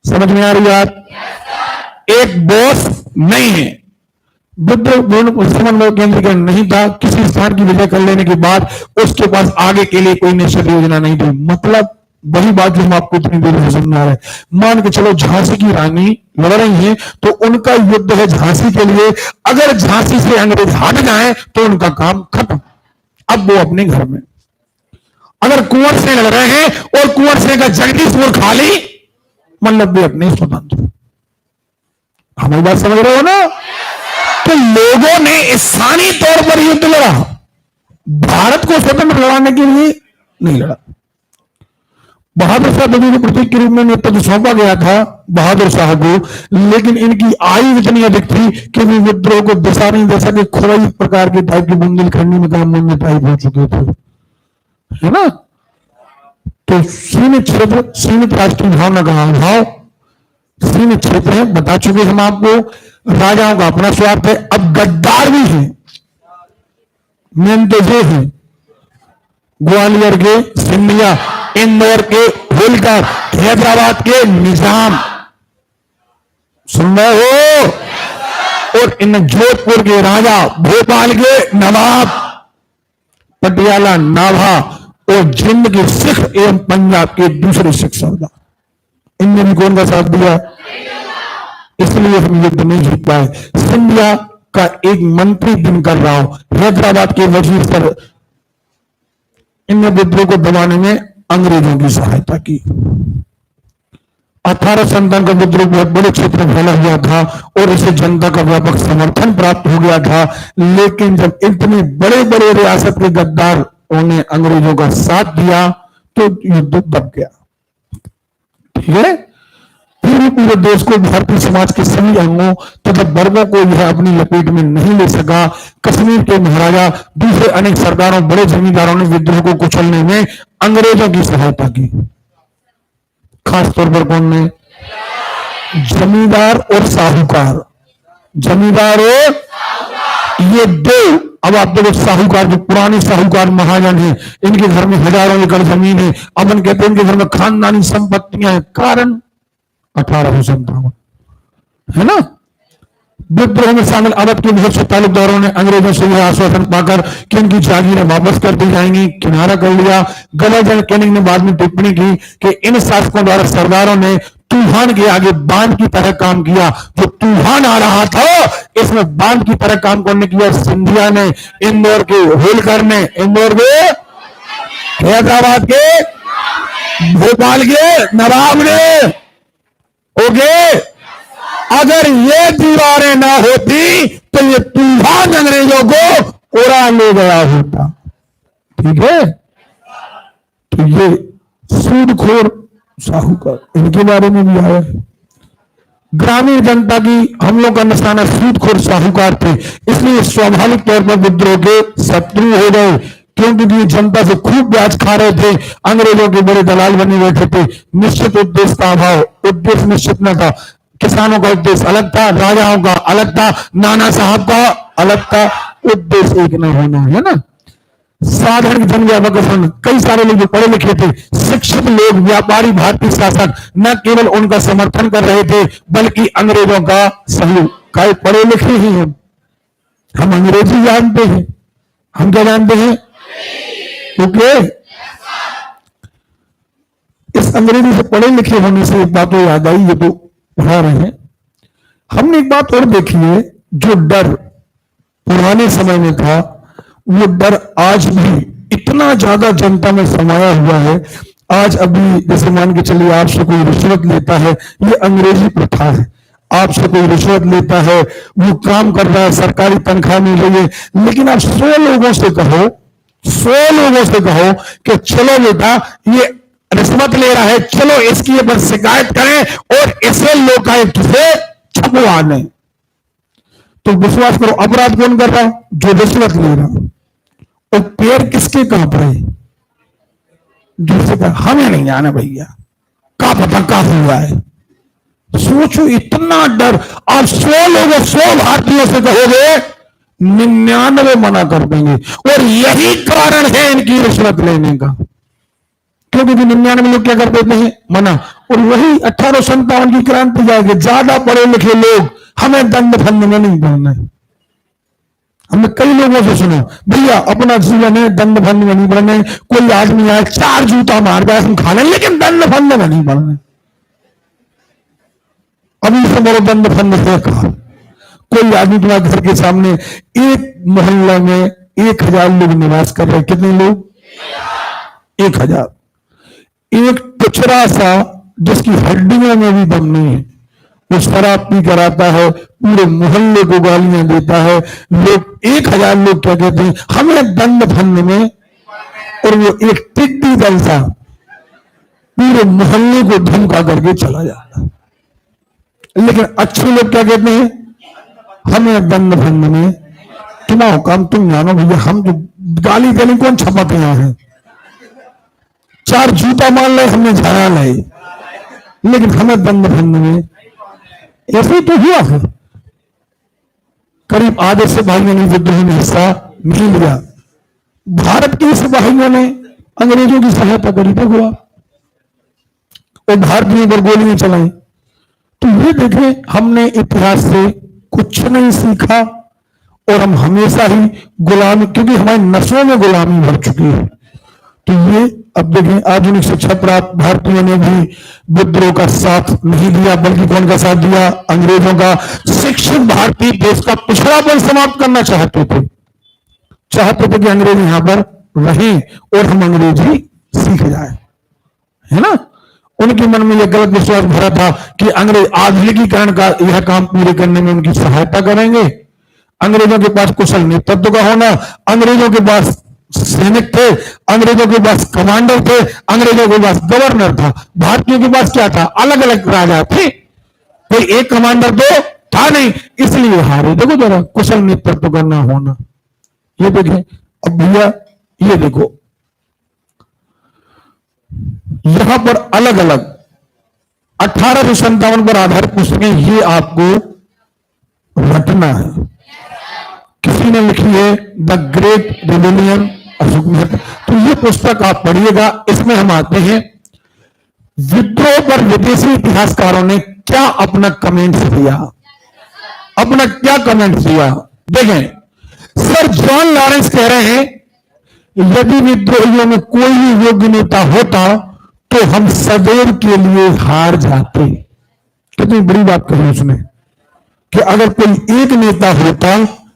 समझ में आ रही बात? एक बॉस नहीं है। विद्रोह समन्वय केंद्रीकरण नहीं था। किसी स्थान की विजय कर लेने के बाद उसके पास आगे के लिए कोई निश्चित योजना नहीं थी। मतलब वही बात जो हम आपको इतनी देर से समझा रहे हैं। मान के चलो झांसी की रानी लड़ रही है, तो उनका युद्ध है झांसी के लिए। अगर झांसी से अंग्रेज हट जाए तो उनका काम खत्म। अब वो अपने घर में। अगर कुंवर सिंह लड़ रहे हैं और कुंवर सिंह का जगदीशपुर खाली मतलब वे अपने स्वतंत्र। हमारी बात समझ रहे हो ना? तो लोगों ने स्थानीय तौर पर युद्ध लड़ा, भारत को स्वतंत्र लड़ाने के लिए नहीं लड़ा। बहादुर शाह के प्रतीक के रूप में नेतृत्व सौंपा गया था बहादुर शाह को, लेकिन इनकी आयु इतनी अधिक थी कि वे विद्रोह को दिशा नहीं दे सके। खोई प्रकार के टाइप के बुंदेलखंडी में काम टाइप हो चुके थे, है ना? तो सीमित क्षेत्र, सीमित राष्ट्रीय भावना का अभाव, सीमित क्षेत्र है, बता चुके हम आपको। राजाओं का अपना स्वार्थ है। अब गद्दार भी है, मेन तो ये है, ग्वालियर के सिंधिया, इंदौर के होलकर, हैदराबाद के निजाम, सुन रहे हो? और इन जोधपुर के राजा, भोपाल के नवाब, पटियाला नाभा और जिंद के सिख एवं पंजाब के दूसरे सिख सरदार, इनने भी कौन का साथ दिया? इसलिए हम युद्ध नहीं जीत पाए। सिंधिया का एक मंत्री दिनकर राव, हैदराबाद के वजीर सर, इनने विद्रोह को दबाने में अंग्रेजों की सहायता की। 1857 का विद्रोह बहुत बड़े क्षेत्र में फैला हुआ था और इसे जनता का व्यापक समर्थन प्राप्त हो गया था। लेकिन जब इतने बड़े बड़े रियासत के गद्दारों ने अंग्रेजों का साथ दिया तो युद्ध दब गया। ठीक है? फिर भी पूरे देश को, भारतीय समाज के सभी अंगों तथा वर्गों को यह अपनी लपेट में नहीं ले सका। कश्मीर के महाराजा, दूसरे अनेक सरदारों, बड़े जमींदारों ने विद्रोह को कुचलने में अंग्रेजों की सहायता की। खास तौर पर कौन ने? जमींदार और साहूकार। जमींदार और ये दो। अब आप देखो, साहूकार, जो पुराने साहूकार महाजन हैं, इनके घर में हजारों एकड़ जमीन है। अपन कहते हैं इनके घर में खानदानी संपत्तियां हैं। कारण 1857, है ना? विद्रोह में शामिल अवध के बहुत से तालुकदारों ने अंग्रेजों से यह आश्वासन पाकर कि उनकी जागीरें वापस कर दी जाएंगी, किनारा कर लिया। गवर्नर कैनिंग ने बाद में टिप्पणी की कि इन शासकों द्वारा सरदारों ने तूफान के आगे बांध की तरह काम किया। जो तूफान आ रहा था इसमें बांध की तरह काम करने किया सिंधिया ने, इंदौर के होलकर ने, इंदौर के, हैदराबाद के, भोपाल के नवाब ने। ओके, अगर ये दीवारें ना होती तो ये तूफान अंग्रेजों को उड़ा ले गया होता। ठीक है? तो ये सूदखोर साहूकार, इनके बारे में भी आया है। ग्रामीण जनता की हम लोग का निशाना सूदखोर साहूकार थे, इसलिए स्वाभाविक तौर पर विद्रोह के शत्रु हो गए, क्योंकि जनता से खूब ब्याज खा रहे थे, अंग्रेजों के बड़े दलाल बने बैठे थे। निश्चित उद्देश्य का अभाव, उद्देश्य निश्चित न था। किसानों का उद्देश्य अलग था, राजाओं का अलग था, नाना साहब का अलग था। उद्देश्य एक न होना, है ना? साधारण जन व्यापक, कई सारे लोग जो पढ़े लिखे थे, शिक्षित लोग, व्यापारी, भारतीय शासक न केवल उनका समर्थन कर रहे थे बल्कि अंग्रेजों का सहयोग। कई पढ़े लिखे ही हैं, हम अंग्रेजी जानते हैं। हम क्या जानते हैं? ओके, इस अंग्रेजी से पढ़े लिखे होने से एक बात तो याद आई, ये तो पढ़ा रहे हैं। हमने एक बात और देखी है, जो डर पुराने समय में था वो डर आज भी इतना ज्यादा जनता में समाया हुआ है। आज अभी जैसे मान के चलिए, आपसे कोई रिश्वत लेता है, ये अंग्रेजी प्रथा है। आपसे कोई रिश्वत लेता है, वो काम कर रहा है, सरकारी तनख्वाह मिल रही है, लेकिन आप 100 लोगों से कहो, 100 लोगों से कहो कि चलो बेटा ये रिश्वत ले रहा है, चलो इसकी ऊपर शिकायत करें और इसे लोकायुक्त से छपवा लें, तो विश्वास करो अपराध कौन कर रहा है? जो रिश्वत ले रहा। और पैर किसके कांप रहे? दूसरे का। हमें नहीं जाना भैया, का पता का हुआ है। सोचो, इतना डर। आप 100 लोगों, 100 भारतीयों से कहोगे, 99 मना कर देंगे। और यही कारण है इनकी रिश्वत लेने का, क्योंकि 99 लोग क्या कर देते हैं? मना। और वही 1857 की क्रांति जाएगी, ज्यादा पढ़े लिखे लोग, हमें दंड फंड में नहीं पड़ना है। हमने कई लोगों से सुना, भैया अपना जीवन है, दंड फंड में नहीं पड़ना है। कोई आदमी आए 4 जूता मार गया, हम खा लें, लेकिन दंड फंड में नहीं पड़ना है। अभी से मेरे दंड फंड से कहा, कोई आदमी तुम्हारे घर के सामने, एक मोहल्ला में 1000 लोग निवास कर रहे। कितने लोग? 1000। एक टुचरा सा जिसकी हड्डियों में भी दम नहीं है, वो शराब पी कर आता है, पूरे मोहल्ले को गालियां देता है, लोग 1000 लोग क्या कहते हैं, हमें दंड फंद में, और वो एक टिड्डी दल सा पूरे मोहल्ले को धमका करके चला जाता। लेकिन अच्छे लोग क्या कहते हैं, हमें दंड फंद में तुम्हारा काम तुम जानो भैया, हम तो गाली देने कौन छपक यहाँ है, 4 जूता मान ले हमने झाड़ा लाए, लेकिन हमें दंड फंद में। ऐसे ही तो हुआ है, करीब आधे सिपाहियों ने विद्रोह में हिस्सा नहीं लिया, भारत के सिपाहियों ने अंग्रेजों की सहायता करी, देखो आप, और भारतीयों पर गोलियां चलाई। तो ये देखें, हमने इतिहास से कुछ नहीं सीखा और हम हमेशा ही गुलामी, क्योंकि हमारी नसों में गुलामी भर चुकी है। तो ये अब देखें, आधुनिक शिक्षा प्राप्त भारतीयों ने भी विद्रोह का साथ नहीं दिया, बल्कि कौन का साथ दिया, अंग्रेजों का। शिक्षित भारतीय देश का पिछड़ापन समाप्त करना चाहते थे कि अंग्रेज यहां पर रहें और हम अंग्रेजी सीख जाए, है ना। उनके मन में यह गलत विश्वास भरा था कि अंग्रेज आधुनिकीकरण का यह काम पूरे करने में उनकी सहायता करेंगे। अंग्रेजों के पास कुशल नेतृत्व का होना, अंग्रेजों के पास सैनिक थे, अंग्रेजों के पास कमांडर थे, अंग्रेजों के पास गवर्नर था। भारतीयों के पास क्या था, अलग अलग राजा थे, कोई एक कमांडर तो था नहीं, इसलिए हारे। देखो जरा, कुशल नेतृत्व का ना होना। ये देखें, अब भैया ये देखो, यहां पर अलग अलग 1857 पर आधारित पुस्तकें ये आपको रटना है। किसी ने लिखी है the great rebellion Ashok Mehta, तो ये पुस्तक आप पढ़िएगा। इसमें हम आते हैं विद्रोह पर विदेशी इतिहासकारों ने क्या अपना कमेंट्स दिया, अपना क्या कमेंट्स दिया। देखें, सर जॉन लॉरेंस कह रहे हैं यदि विद्रोहियों में कोई भी योग्य नेता होता तो हम सदैव के लिए हार जाते। कितनी बड़ी बात कही उसने, कि अगर कोई एक नेता होता,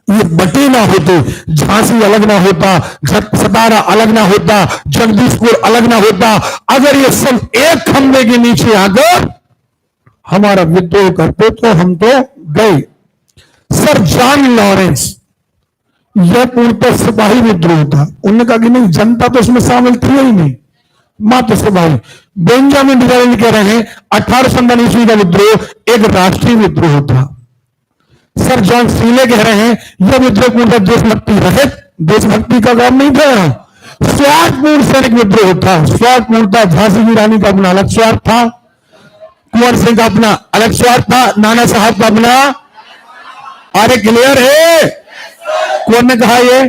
ये बटे ना होते, झांसी अलग ना होता, सतारा अलग ना होता, जगदीशपुर अलग ना होता, अगर ये सब एक खंबे के नीचे आकर हमारा विद्रोह करते तो हम तो गए। सर जॉन लॉरेंस, यह पूर्णतः सिपाही विद्रोह था। उन्होंने कहा कि नहीं, जनता तो इसमें शामिल थी ही नहीं, मात्र सिपाही। बेंजामिन डिजाइन कह रहे हैं 1857 ईस्वी का विद्रोह एक राष्ट्रीय विद्रोह था। सर जॉन सीले कह रहे हैं यह विद्रोह पूर्णतः देशभक्ति रहित, देशभक्ति का काम नहीं था, स्वार्थपूर्ण सैनिक विद्रोह था। स्वार्थपूर्णता, झांसी की रानी का अपना अलग स्वार्थ था, कुंवर सिंह का अपना अलग स्वार्थ था, नाना साहब का अपना। अरे क्लियर है, कौन ने कहा ये,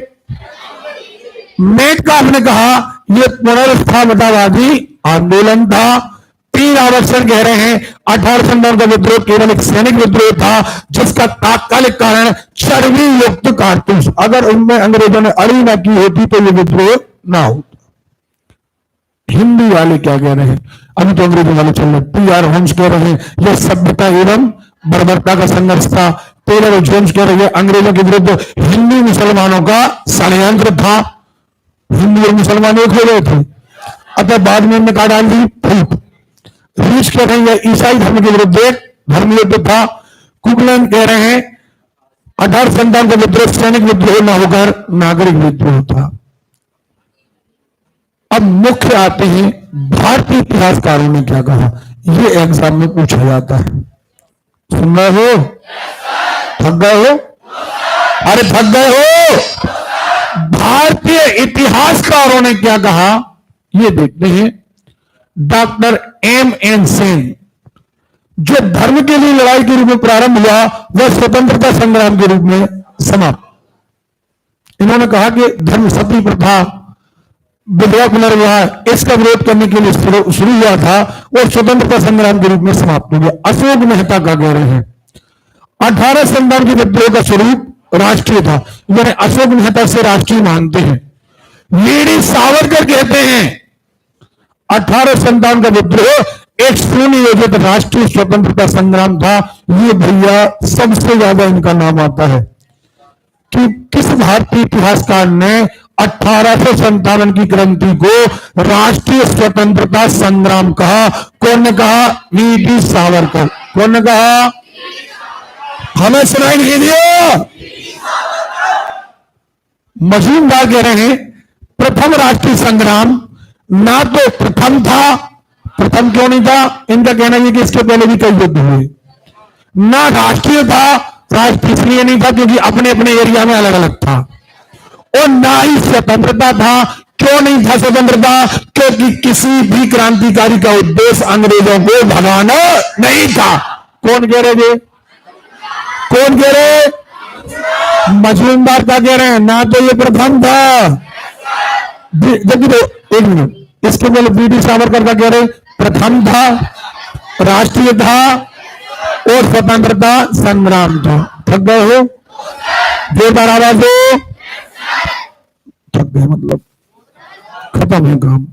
मेटकाफ ने कहा यह पुनर्स्थापितवादी आंदोलन था। पी रॉबर्टसन कह रहे हैं 1857 का विद्रोह केवल एक सैनिक विद्रोह था जिसका तात्कालिक कारण चर्बी युक्त कारतूस, अगर उनमें अंग्रेजों ने अड़ी ना की होती तो यह विद्रोह ना होता। हिंदी वाले क्या कह रहे हैं, अभी तो अंग्रेजों वाले चल रहे, पी.आर. होम्स कह रहे हैं यह सभ्यता एवं बर्बरता का संघर्ष था। टेलर और जोन्स कह रहे हैं अंग्रेजों के विरुद्ध हिंदू मुसलमानों का षड्यंत्र था, हिंदू और मुसलमान एक हो गए थे, अतः बाद में उन्होंने कहा डाल दी फूट। रीच कह रहे हैं ईसाई धर्म के विरुद्ध एक धर्मयुद्ध था। कुकलैंड कह रहे हैं 1857 का विद्रोह सैनिक विद्रोह न होकर नागरिक विद्रोह था। अब मुख्य आते हैं भारतीय इतिहासकारों ने क्या कहा, ये एग्जाम में पूछा जाता है। सुन रहे हो, थक गए हो, अरे थक गए हो। भारतीय इतिहासकारों ने क्या कहा ये देखते हैं। Doctor M.N. सेन, जो धर्म के लिए लड़ाई के रूप में प्रारंभ हुआ वह स्वतंत्रता संग्राम के रूप में समाप्त। इन्होंने कहा कि धर्म सती प्रथा, विधवा पुनर्विवाह, इसका विरोध करने के लिए शुरू हुआ था और स्वतंत्रता संग्राम के रूप में समाप्त हो गया। अशोक मेहता का कह रहे हैं 1857 के विद्रोह का स्वरूप राष्ट्रीय था, यानी अशोक मेहता से राष्ट्रीय मानते हैं। वीडी सावरकर कहते हैं 1857 का विद्रोह एक सुनियोजित राष्ट्रीय स्वतंत्रता संग्राम था। ये भैया सबसे ज्यादा इनका नाम आता है कि किस भारतीय इतिहासकार ने 1857 की क्रांति को राष्ट्रीय स्वतंत्रता संग्राम कहा। कौन ने कहा? वीडी सावरकर। कौन ने कहा? हमें सुनाई नहीं दिया। मजूमदार कह रहे हैं प्रथम राष्ट्रीय संग्राम ना तो प्रथम था, प्रथम क्यों नहीं था? इनका कहना है कि इसके पहले भी कई युद्ध हुए। ना राष्ट्रीय था, राष्ट्र इसलिए नहीं था क्योंकि अपने अपने एरिया में अलग अलग था। और ना ही स्वतंत्रता था। क्यों नहीं था स्वतंत्रता? क्योंकि किसी भी क्रांतिकारी का उद्देश्य अंग्रेजों को भगाना नहीं था। कौन कह रहे थे? कौन कह रहे? मजूमदार का कह रहे हैं ना तो ये प्रथम था। देखिए एक मिनट, इसके पहले बीडी सावरकर का कह रहे प्रथम था, राष्ट्रीय था और स्वतंत्रता संग्राम था। थक गए हो? जोरदार आवाज हो। थक गए मतलब खत्म है काम।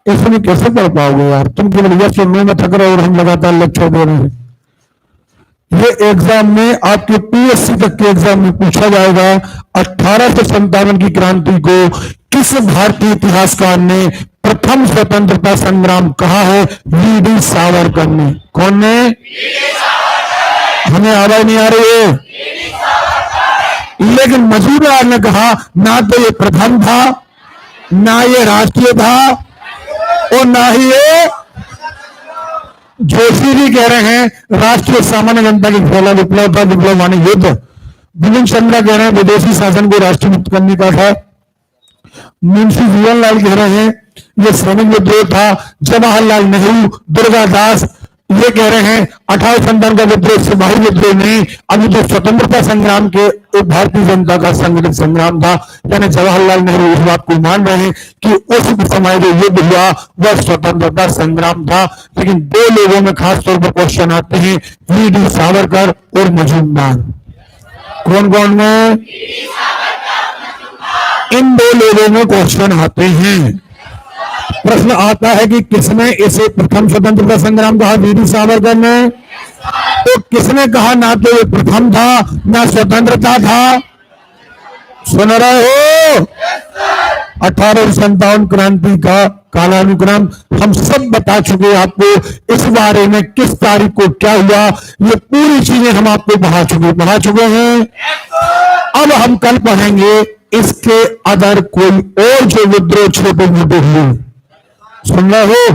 इसमें कैसे पढ़ पाओगे यार? तुम केवल यस और नो में थक रहे हो और हम लगातार लेक्चर दे रहे हैं। ये एग्जाम में आपके पीएससी तक के एग्जाम में पूछा जाएगा 1857 की क्रांति को किस भारतीय इतिहासकार ने प्रथम स्वतंत्रता संग्राम कहा है? वीडी सावरकर ने। कौन ने? हमें आवाज नहीं आ रही है। लेकिन मजूमदार ने कहा ना तो ये प्रथम था, ना ये राष्ट्रीय था और ना ही ये। जोशी जी कह रहे हैं राष्ट्रीय सामान्य जनता की पहला विप्लव था, विप्लव माने युद्ध। बिपिन चंद्रा कह रहे हैं विदेशी शासन को राष्ट्र मुक्त करने का था। मुंशी जीवनलाल कह रहे हैं यह श्रमिक विद्रोह था। जवाहरलाल नेहरू, दुर्गादास ये कह रहे हैं 1857 का विद्रोह सिपाही विद्रोह नहीं, अभी तो स्वतंत्रता संग्राम के एक भारतीय जनता का संगठित संग्राम था। यानी जवाहरलाल नेहरू इस बात को मान रहे हैं कि उस समय जो युद्ध हुआ वह स्वतंत्रता संग्राम था। लेकिन दो लोगों में खास तौर पर क्वेश्चन आते हैं, वीडी सावरकर और मजूमदार। कौन कौन में? इन दो लोगों में क्वेश्चन आते हैं। प्रश्न आता है कि किसने इसे प्रथम स्वतंत्रता संग्राम कहा? वीडी सावरकर ने। तो किसने कहा ना तो ये प्रथम था ना स्वतंत्रता था? सुन रहे हो? 1857 क्रांति का कालानुक्रम हम सब बता चुके आपको। इस बारे में किस तारीख को क्या हुआ ये पूरी चीजें हम आपको पढ़ा चुके हैं। अब हम कल पढ़ेंगे इसके अदर कोई और जो विद्रोह छोटे मोटे हुए। सुन रहे हो?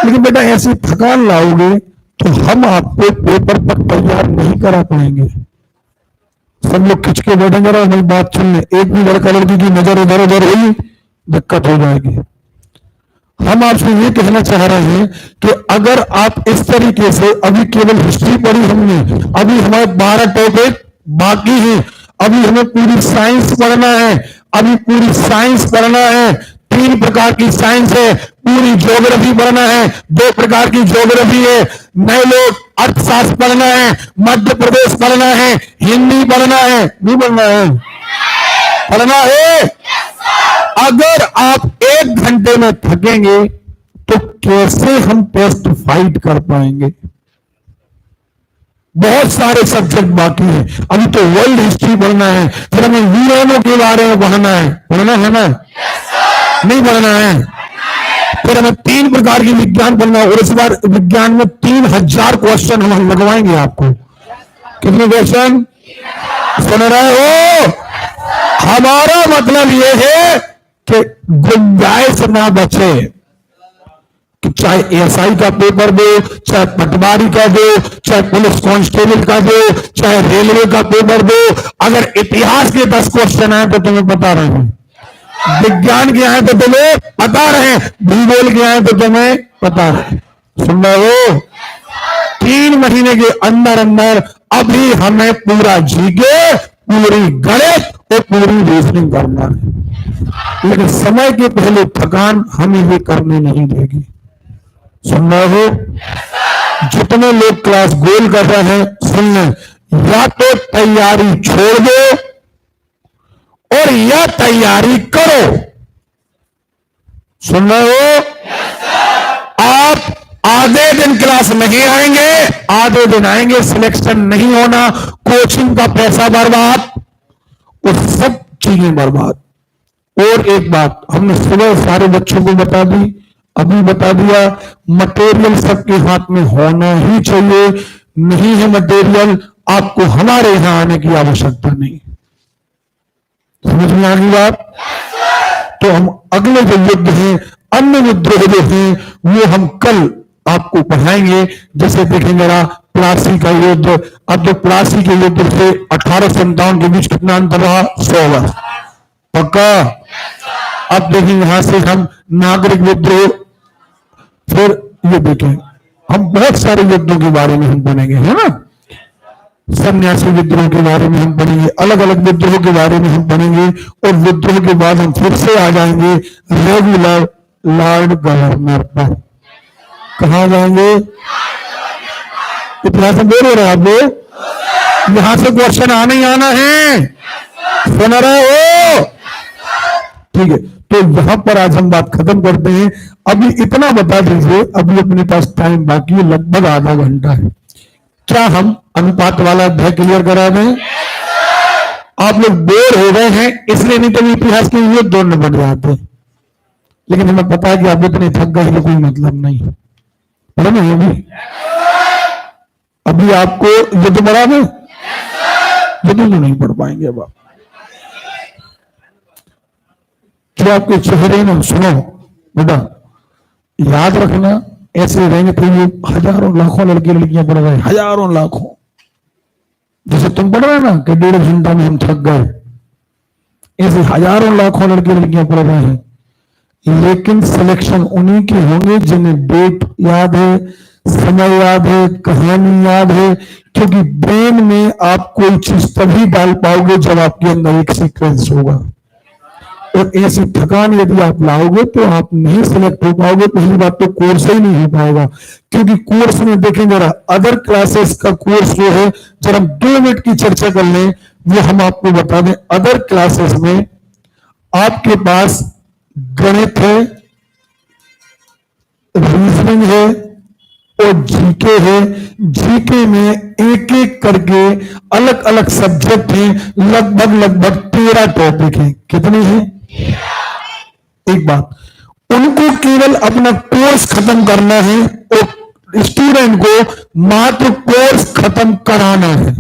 लेकिन बेटा ऐसी थकान लाओगे तो हम आपको पेपर तक तैयार नहीं करा पाएंगे। सब लोग खिंच के बैठेंगे और हमारी बात सुन ले। एक भी लड़का लड़की की नजर इधर उधर हुई दिक्कत हो जाएगी। हम आपसे ये कहना चाह रहे हैं कि अगर आप इस तरीके से, अभी केवल हिस्ट्री पढ़ी हमने, अभी हमारे 12 टॉपिक बाकी हैं, अभी हमें पूरी साइंस पढ़ना है, अभी पूरी साइंस पढ़ना है। 3 प्रकार की साइंस है। पूरी ज्योग्राफी पढ़ना है, 2 प्रकार की ज्योग्राफी है। नए लोग अर्थशास्त्र पढ़ना है, मध्य प्रदेश पढ़ना है, हिंदी पढ़ना है। नहीं पढ़ना है? पढ़ना है। अगर आप 1 घंटे में थकेंगे तो कैसे हम टेस्ट फाइट कर पाएंगे? बहुत सारे सब्जेक्ट बाकी हैं। अभी तो वर्ल्ड हिस्ट्री पढ़ना है, फिर हमें वीरानों के बारे में पढ़ना है। पढ़ना है ना? नहीं पढ़ना है? फिर हमें 3 प्रकार की विज्ञान पढ़ना है और इस बार विज्ञान में 3000 क्वेश्चन हम लगवाएंगे आपको। कितने क्वेश्चन? सुन रहे हो? हमारा मतलब यह है कि गुंजाइश ना बचे। चाहे एएसआई का पेपर दो, चाहे पटवारी का दो, चाहे पुलिस कांस्टेबल का दो, चाहे रेलवे का पेपर दो, अगर इतिहास के 10 क्वेश्चन आए तो तुम्हें बता रहे हैं, विज्ञान के आए तो तुम्हें बता रहे हैं, भूगोल के आए तो तुम्हें पता रहे। सुन रहे हो? 3 महीने के अंदर अंदर अभी हमें पूरा जीके, पूरी गणित और पूरी रीजनिंग करना है। लेकिन समय के पहले थकान हमें ये करने नहीं देगी। सुन रहे हो? जितने लोग क्लास गोल कर रहे हैं सुन लें, या तो तैयारी छोड़ दो और या तैयारी करो। सुन रहे हो? आप आधे दिन क्लास नहीं आएंगे, आधे दिन आएंगे, सिलेक्शन नहीं होना, कोचिंग का पैसा बर्बाद, और सब चीजें बर्बाद। और एक बात हमने सुबह सारे बच्चों को बता दी, अभी बता दिया, मटेरियल सबके हाथ में होना ही चाहिए। नहीं है मटेरियल, आपको हमारे यहां आने की आवश्यकता नहीं। समझ में आ गई बात? तो हम अगले जो युद्ध हैं, अन्य विद्रोह जो हैं, वो हम कल आपको पढ़ाएंगे। जैसे देखेंगे जरा प्लासी का युद्ध। अब जो प्लासी के युद्ध से 1857 के बीच कितना अंतर रहा? 100 वर्ष। पक्का? अब देखेंगे यहां से हम नागरिक विद्रोह, फिर ये देखें हम बहुत सारे युद्धों के बारे में हम पढ़ेंगे, है ना। सन्यासी विद्रोह के बारे में हम पढ़ेंगे, अलग अलग विद्रोह के बारे में हम पढ़ेंगे। और विद्रोह के बाद हम फिर से आ जाएंगे रेगुलर लॉर्ड गवर्नर पर। कहा जाएंगे? इतिहास में बोल रहे आप लोग, यहां से क्वेश्चन आना ही आना है, सुन रहे हो? ठीक है, तो यहां पर आज हम बात खत्म करते हैं। अभी इतना बता दीजिए, अभी अपने पास टाइम बाकी है, लगभग आधा घंटा है। क्या हम अनुपात वाला अध्याय क्लियर करा दें? आप लोग बोर हो गए हैं इसलिए, नहीं तो इतिहास के लिए दौड़ने बढ़ जाते, लेकिन हमें पता है कि आप इतने थक गए कि कोई मतलब नहीं है। अभी आपको युद्ध बढ़ा दें, युद्ध तो नहीं पढ़ पाएंगे। अब आप जो आपके चेहरे में, सुनो बेटा, याद रखना, ऐसे रहेंगे तो ये हजारों लाखों लड़के लड़कियां पढ़ रहे हैं, हजारों लाखों। जैसे तुम पढ़ रहे ना कि 1.5 घंटा में हम थक गए, ऐसे हजारों लाखों लड़के लड़कियां पढ़ रहे हैं। लेकिन सिलेक्शन उन्हीं के होंगे जिन्हें डेट याद है, समय याद है, कहानी याद है। क्योंकि ब्रेन में आप कोई चीज तभी डाल पाओगे जब आपके अंदर एक सीक्वेंस होगा। और ऐसी थकान यदि आप लाओगे तो आप नहीं सिलेक्ट हो पाओगे। पहली बात तो कोर्स ही नहीं हो पाएगा, क्योंकि कोर्स में देखें जरा, अदर क्लासेस का कोर्स जो है, जरा हम 2 मिनट की चर्चा कर लें, वो हम आपको बता दें। अदर क्लासेस में आपके पास गणित है, रीजनिंग है और जीके है। जीके में एक एक करके अलग अलग सब्जेक्ट हैं, लगभग 13 टॉपिक हैं। कितने हैं? एक बात, उनको केवल अपना कोर्स खत्म करना है और स्टूडेंट को मात्र कोर्स खत्म कराना है।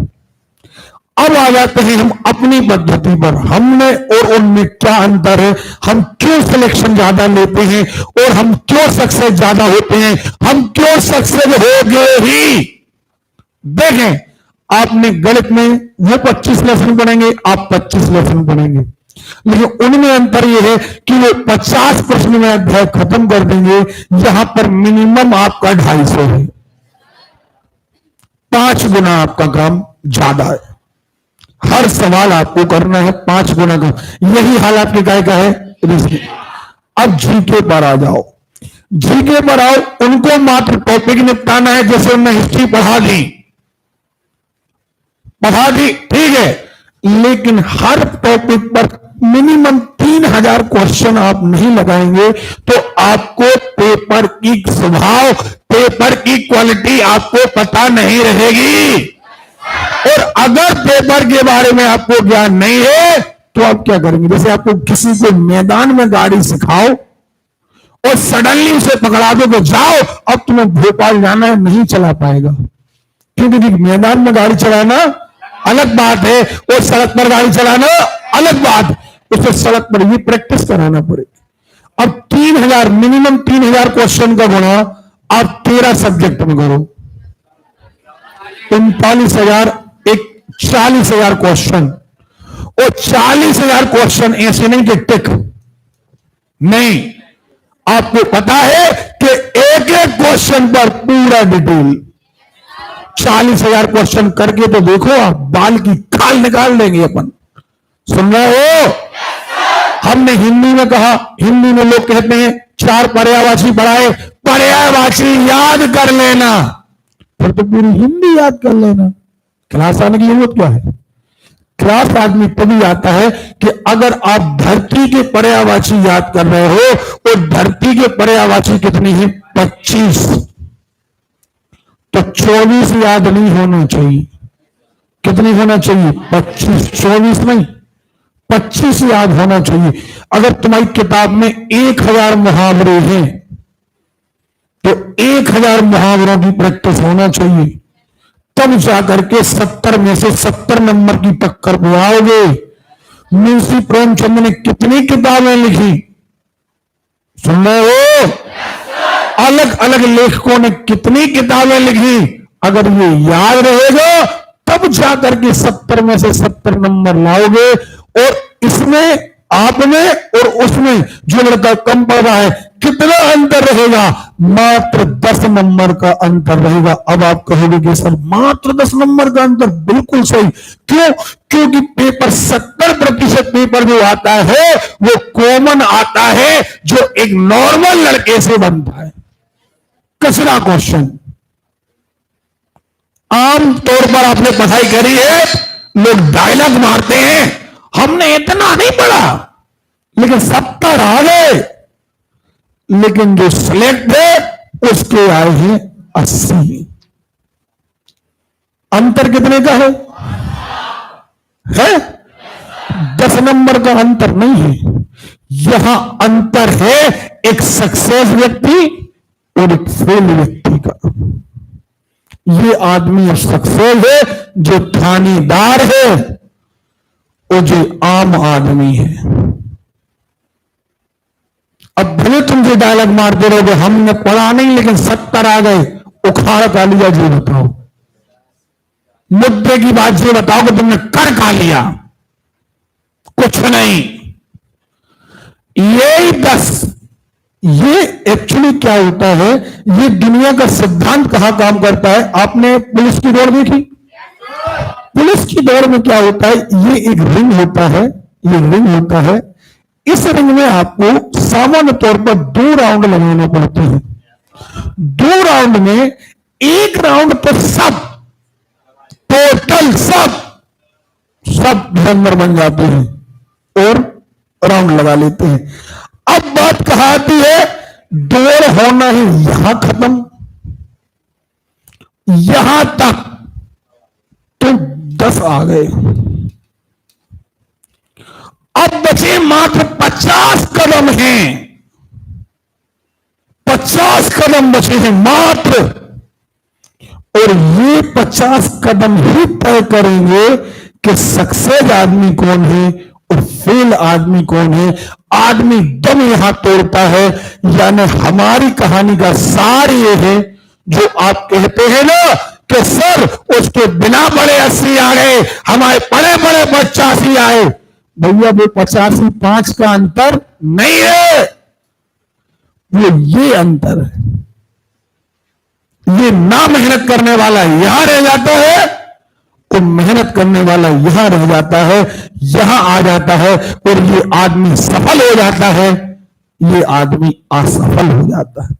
अब आ जाते हैं हम अपनी पद्धति पर, हमने और उनमें क्या अंतर है, हम क्यों सिलेक्शन ज्यादा लेते हैं और हम क्यों सक्सेस ज्यादा होते हैं, हम क्यों सक्सेस हो गए ही। देखें, आपने गणित में वो 25 लेसन पढ़ेंगे, आप 25 लेसन पढ़ेंगे, लेकिन उनमें अंतर यह है कि वो 50 प्रश्न में अध्याय खत्म कर देंगे, यहां पर मिनिमम आपका 250 है, 5 गुना आपका काम ज्यादा है। हर सवाल आपको करना है 5 गुना का। यही हाल आपके काय का है रीजनिंग। अब जीके पर आ जाओ, जीके पर आओ, उनको मात्र टॉपिक निपटाना है। जैसे उन्हें हिस्ट्री पढ़ा दी, ठीक है, लेकिन हर टॉपिक पर मिनिमम 3000 क्वेश्चन आप नहीं लगाएंगे तो आपको पेपर की स्वभाव, पेपर की क्वालिटी आपको पता नहीं रहेगी। और अगर पेपर के बारे में आपको ज्ञान नहीं है तो आप क्या करेंगे? जैसे आपको किसी को मैदान में गाड़ी सिखाओ और सडनली उसे पकड़ा दो तो जाओ, अब तुम्हें भोपाल जाना है, नहीं चला पाएगा। क्योंकि मैदान में गाड़ी चलाना अलग बात है और सड़क पर गाड़ी चलाना अलग बात है। उसे सड़क पर भी प्रैक्टिस कराना पड़ेगा। अब 3000, मिनिमम 3000 क्वेश्चन का गुणा आप 13 सब्जेक्ट में करो, 39,000, एक 40,000 क्वेश्चन। और 40,000 क्वेश्चन ऐसे नहीं कि टिक नहीं, आपको पता है कि एक एक क्वेश्चन पर पूरा डिटेल। 40,000 क्वेश्चन करके तो देखो, आप बाल की खाल निकाल देंगे अपन। सुन रहे हो? हमने हिंदी में कहा, हिंदी में लोग कहते हैं 4 पर्यायवाची पढ़ाए, पर्यायवाची याद कर लेना, फिर तो पूरी हिंदी याद कर लेना। क्लास आने की जरूरत क्या है? क्लास आदमी तभी आता है कि अगर आप धरती के पर्यायवाची याद कर रहे हो, और धरती के पर्यायवाची कितनी है? 25। तो 24 याद नहीं होना चाहिए। कितनी होना चाहिए? 25। 24 नहीं, 25 याद होना चाहिए। अगर तुम्हारी किताब में 1000 मुहावरे हैं तो 1000 मुहावरों की प्रैक्टिस होना चाहिए, तब जाकर के 70 में से 70 नंबर की टक्कर पे आओगे। मुंशी प्रेमचंद ने कितनी किताबें लिखी सुन रहे हो? अलग अलग लेखकों ने कितनी किताबें लिखी, अगर ये याद रहेगा तब जाकर के 70 में से 70 नंबर लाओगे। और इसमें आप में और उसमें जो लड़का कम पढ़ रहा है कितना अंतर रहेगा? मात्र 10 नंबर का अंतर रहेगा। अब आप कहोगे कि सर मात्र 10 नंबर का अंतर, बिल्कुल सही। क्यों? क्योंकि पेपर 70% पेपर जो आता है वो कॉमन आता है, जो एक नॉर्मल लड़के से बनता है। कचरा क्वेश्चन आम तौर पर आपने पढ़ाई करी है, लोग डायलॉग मारते हैं, हमने इतना नहीं पढ़ा लेकिन 70 आ गए, लेकिन जो सिलेक्ट है उसके आए हैं 80। अंतर कितने का है? 10 नंबर का अंतर नहीं है। यहां अंतर है एक सक्सेस व्यक्ति और एक फेल व्यक्ति का। ये आदमी सक्सेस है जो थानेदार है, और जो आम आदमी है। अब भले तुम जो डायलॉग मारते रहोगे हमने पढ़ा नहीं लेकिन 70 आ गए, उखाड़ का लिया, जी बताओ मुद्दे की बात, ये बताओ कि तुमने कर का लिया? कुछ नहीं। ये 10, ये एक्चुअली क्या होता है, ये दुनिया का सिद्धांत कहां काम करता है? आपने पुलिस की दौड़ देखी? पुलिस की दौड़ में क्या होता है, ये एक रिंग होता है, ये रिंग होता है। इस रिंग में आपको सामान्य तौर पर 2 राउंड लगाने पड़ते हैं। 2 राउंड में एक राउंड पर सब टोटल सब नंबर बन जाते हैं और राउंड लगा लेते हैं। अब बात कहां आती है? दौड़ होना ही यहां खत्म, यहां तक तो 10 आ गए। अब बचे मात्र 50 कदम हैं, 50 कदम बचे हैं मात्र, और ये 50 कदम ही तय करेंगे कि सक्सेस आदमी कौन है और फेल आदमी कौन है। आदमी दम यहां तोड़ता है, यानी हमारी कहानी का सार ये है, जो आप कहते हैं ना कि सर उसके बिना बड़े 80 आ गए, हमारे बड़े बड़े 85 आए। भैया वो 85 5 का अंतर नहीं है, वो ये अंतर है। ये ना मेहनत करने वाला यहां रह जाता है, तो मेहनत करने वाला यहां रह जाता है, यहां आ जाता है, और ये आदमी सफल हो जाता है, ये आदमी असफल हो जाता है।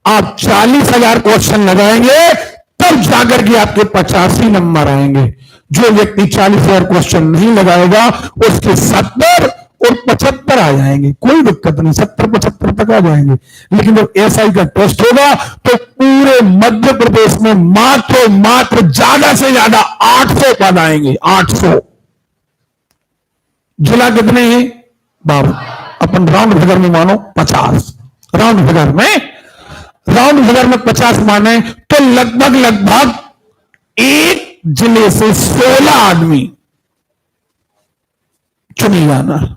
आप 40,000 क्वेश्चन लगाएंगे तब जाकर के आपके 85 नंबर आएंगे। जो व्यक्ति 40,000 क्वेश्चन नहीं लगाएगा उसके 70 और 75 आ जाएंगे, कोई दिक्कत नहीं, 70-75 तक आ जाएंगे। लेकिन जब एसआई का टेस्ट होगा तो पूरे मध्य प्रदेश में मात्र ज्यादा से ज्यादा 800 पद आएंगे। 800 जिला कितने हैं बाबू? अपन राउंड फिगर में मानो 50, राउंड फिगर में 50 माने तो लगभग एक जिले से 16 आदमी चुने जाना है।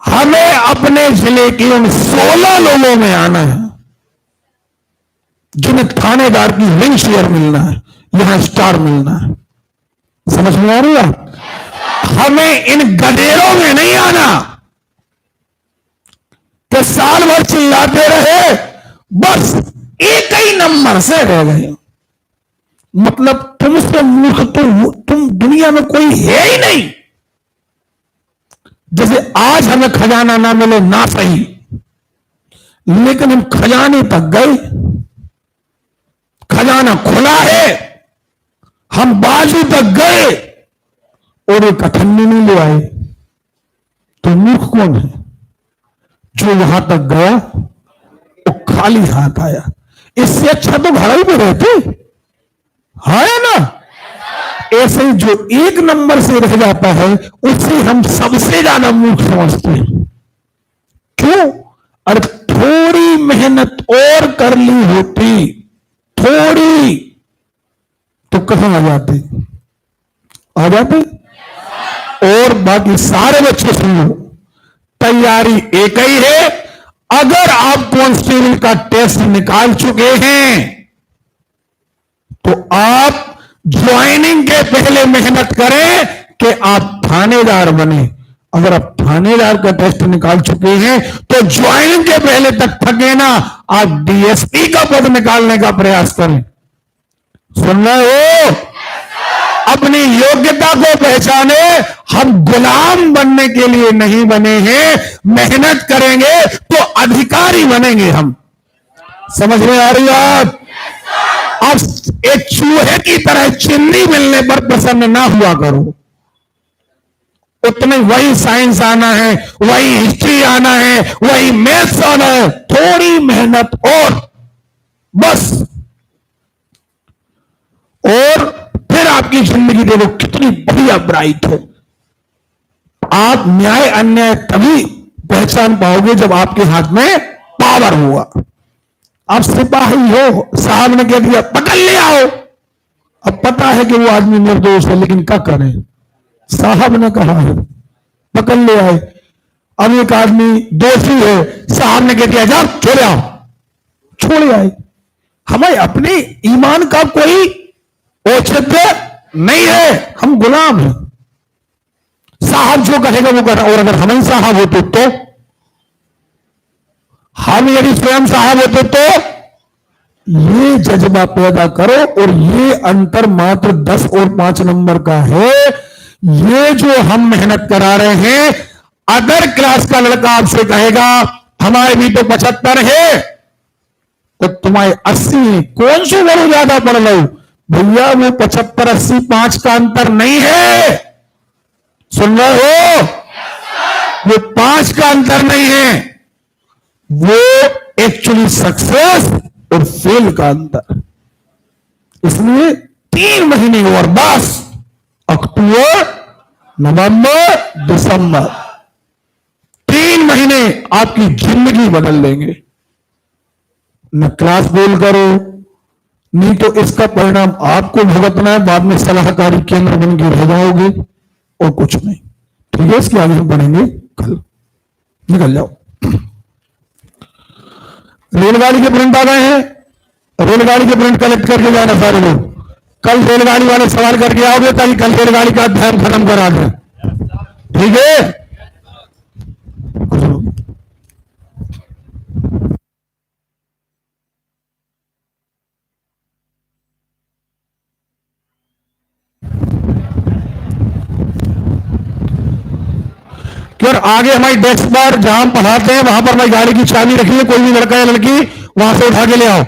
हमें अपने जिले के उन 16 लोगों में आना है जिन्हें थानेदार की रिंग शेयर मिलना है, यहां स्टार मिलना है। समझ में आ रही है? हमें इन गधेरों में नहीं आना कि साल भर चिल्लाते रहे, बस एक ही नंबर से रह गए। मतलब तुमसे मूर्ख तुम दुनिया में कोई है ही नहीं। जैसे आज हमें खजाना ना मिले ना सही, लेकिन हम खजाने तक गए, खजाना खुला है, हम बाजू तक गए और एक अठन्नी नहीं ले आए, तो मूर्ख कौन है? जो वहां तक गया वो खाली हाथ आया। इससे अच्छा तो घर ही में रहते, है ना? ऐसे ही जो एक नंबर से रह जाता है उससे हम सबसे ज्यादा मूर्ख समझते हैं। क्यों? अरे थोड़ी मेहनत और कर ली होती, थोड़ी, तो कहां आ जाते, आ जाते। और बाकी सारे बच्चे सुन लो, तैयारी एक ही है। अगर आप कांस्टेबल का टेस्ट निकाल चुके हैं तो आप ज्वाइनिंग के पहले मेहनत करें कि आप थानेदार बने। अगर आप थानेदार का टेस्ट निकाल चुके हैं तो ज्वाइनिंग के पहले तक थके ना, आप डीएसपी का पद निकालने का प्रयास करें। सुन रहे हो? अपनी योग्यता को पहचाने। हम गुलाम बनने के लिए नहीं बने हैं, मेहनत करेंगे तो अधिकारी बनेंगे हम। समझ में आ रही आप? अब एक चूहे की तरह चिन्नी मिलने पर प्रसन्न ना हुआ करो। उतने वही साइंस आना है, वही हिस्ट्री आना है, वही मैथ्स आना है, थोड़ी मेहनत और बस। और फिर आपकी जिंदगी देखो कितनी बढ़िया ब्राइट है। आप न्याय अन्याय तभी पहचान पाओगे जब आपके हाथ में पावर हुआ। आप सिपाही हो, साहब ने कह दिया पकड़ ले आओ, अब पता है कि वो आदमी निर्दोष है लेकिन क्या करें, साहब ने कहा है पकड़ ले आए। अब एक आदमी दोषी है, साहब ने कह दिया जाओ छोड़ आओ, छोड़ आए। हमें अपने ईमान का कोई औचित्य नहीं है, हम गुलाम हैं। साहब जो कहेगा वो कर। और अगर हम ही साहब होते तो, हम यदि स्वयं साहब होते तो ये जज्बा पैदा करो। और ये अंतर मात्र 10 और 5 नंबर का है। ये जो हम मेहनत करा रहे हैं, अदर क्लास का लड़का आपसे कहेगा हमारे भी तो 75 है तो तुम्हारे 80, कौन सी बड़ो ज्यादा पढ़ लो भैया। वो 75 80 5 का अंतर नहीं है, सुन रहे हो? वो 5 का अंतर नहीं है, वो एक्चुअली सक्सेस और फेल का अंतर। इसलिए 3 महीने और बस, अक्टूबर नवंबर दिसंबर, 3 महीने आपकी जिंदगी बदल देंगे। न क्लास फेल करो, नहीं तो इसका परिणाम आपको भुगतना है। बाद में सलाहकारी केंद्र बन के रह जाओगे और कुछ नहीं। ठीक है, इसके आगे हम पढ़ेंगे कल। निकल जाओ। रेलगाड़ी के प्रिंट आ गए हैं, रेलगाड़ी के प्रिंट कलेक्ट करके जाना सारे लोग। कल रेलगाड़ी वाले सवाल करके आओगे ताकि कल रेलगाड़ी का अध्ययन खत्म करा दें। ठीक है? और आगे हमारी डेस्क पर जहां पढ़ाते हैं वहां पर हमारी गाड़ी की चाबी रखी है, कोई भी लड़का या लड़की वहां से उठा के ले आओ।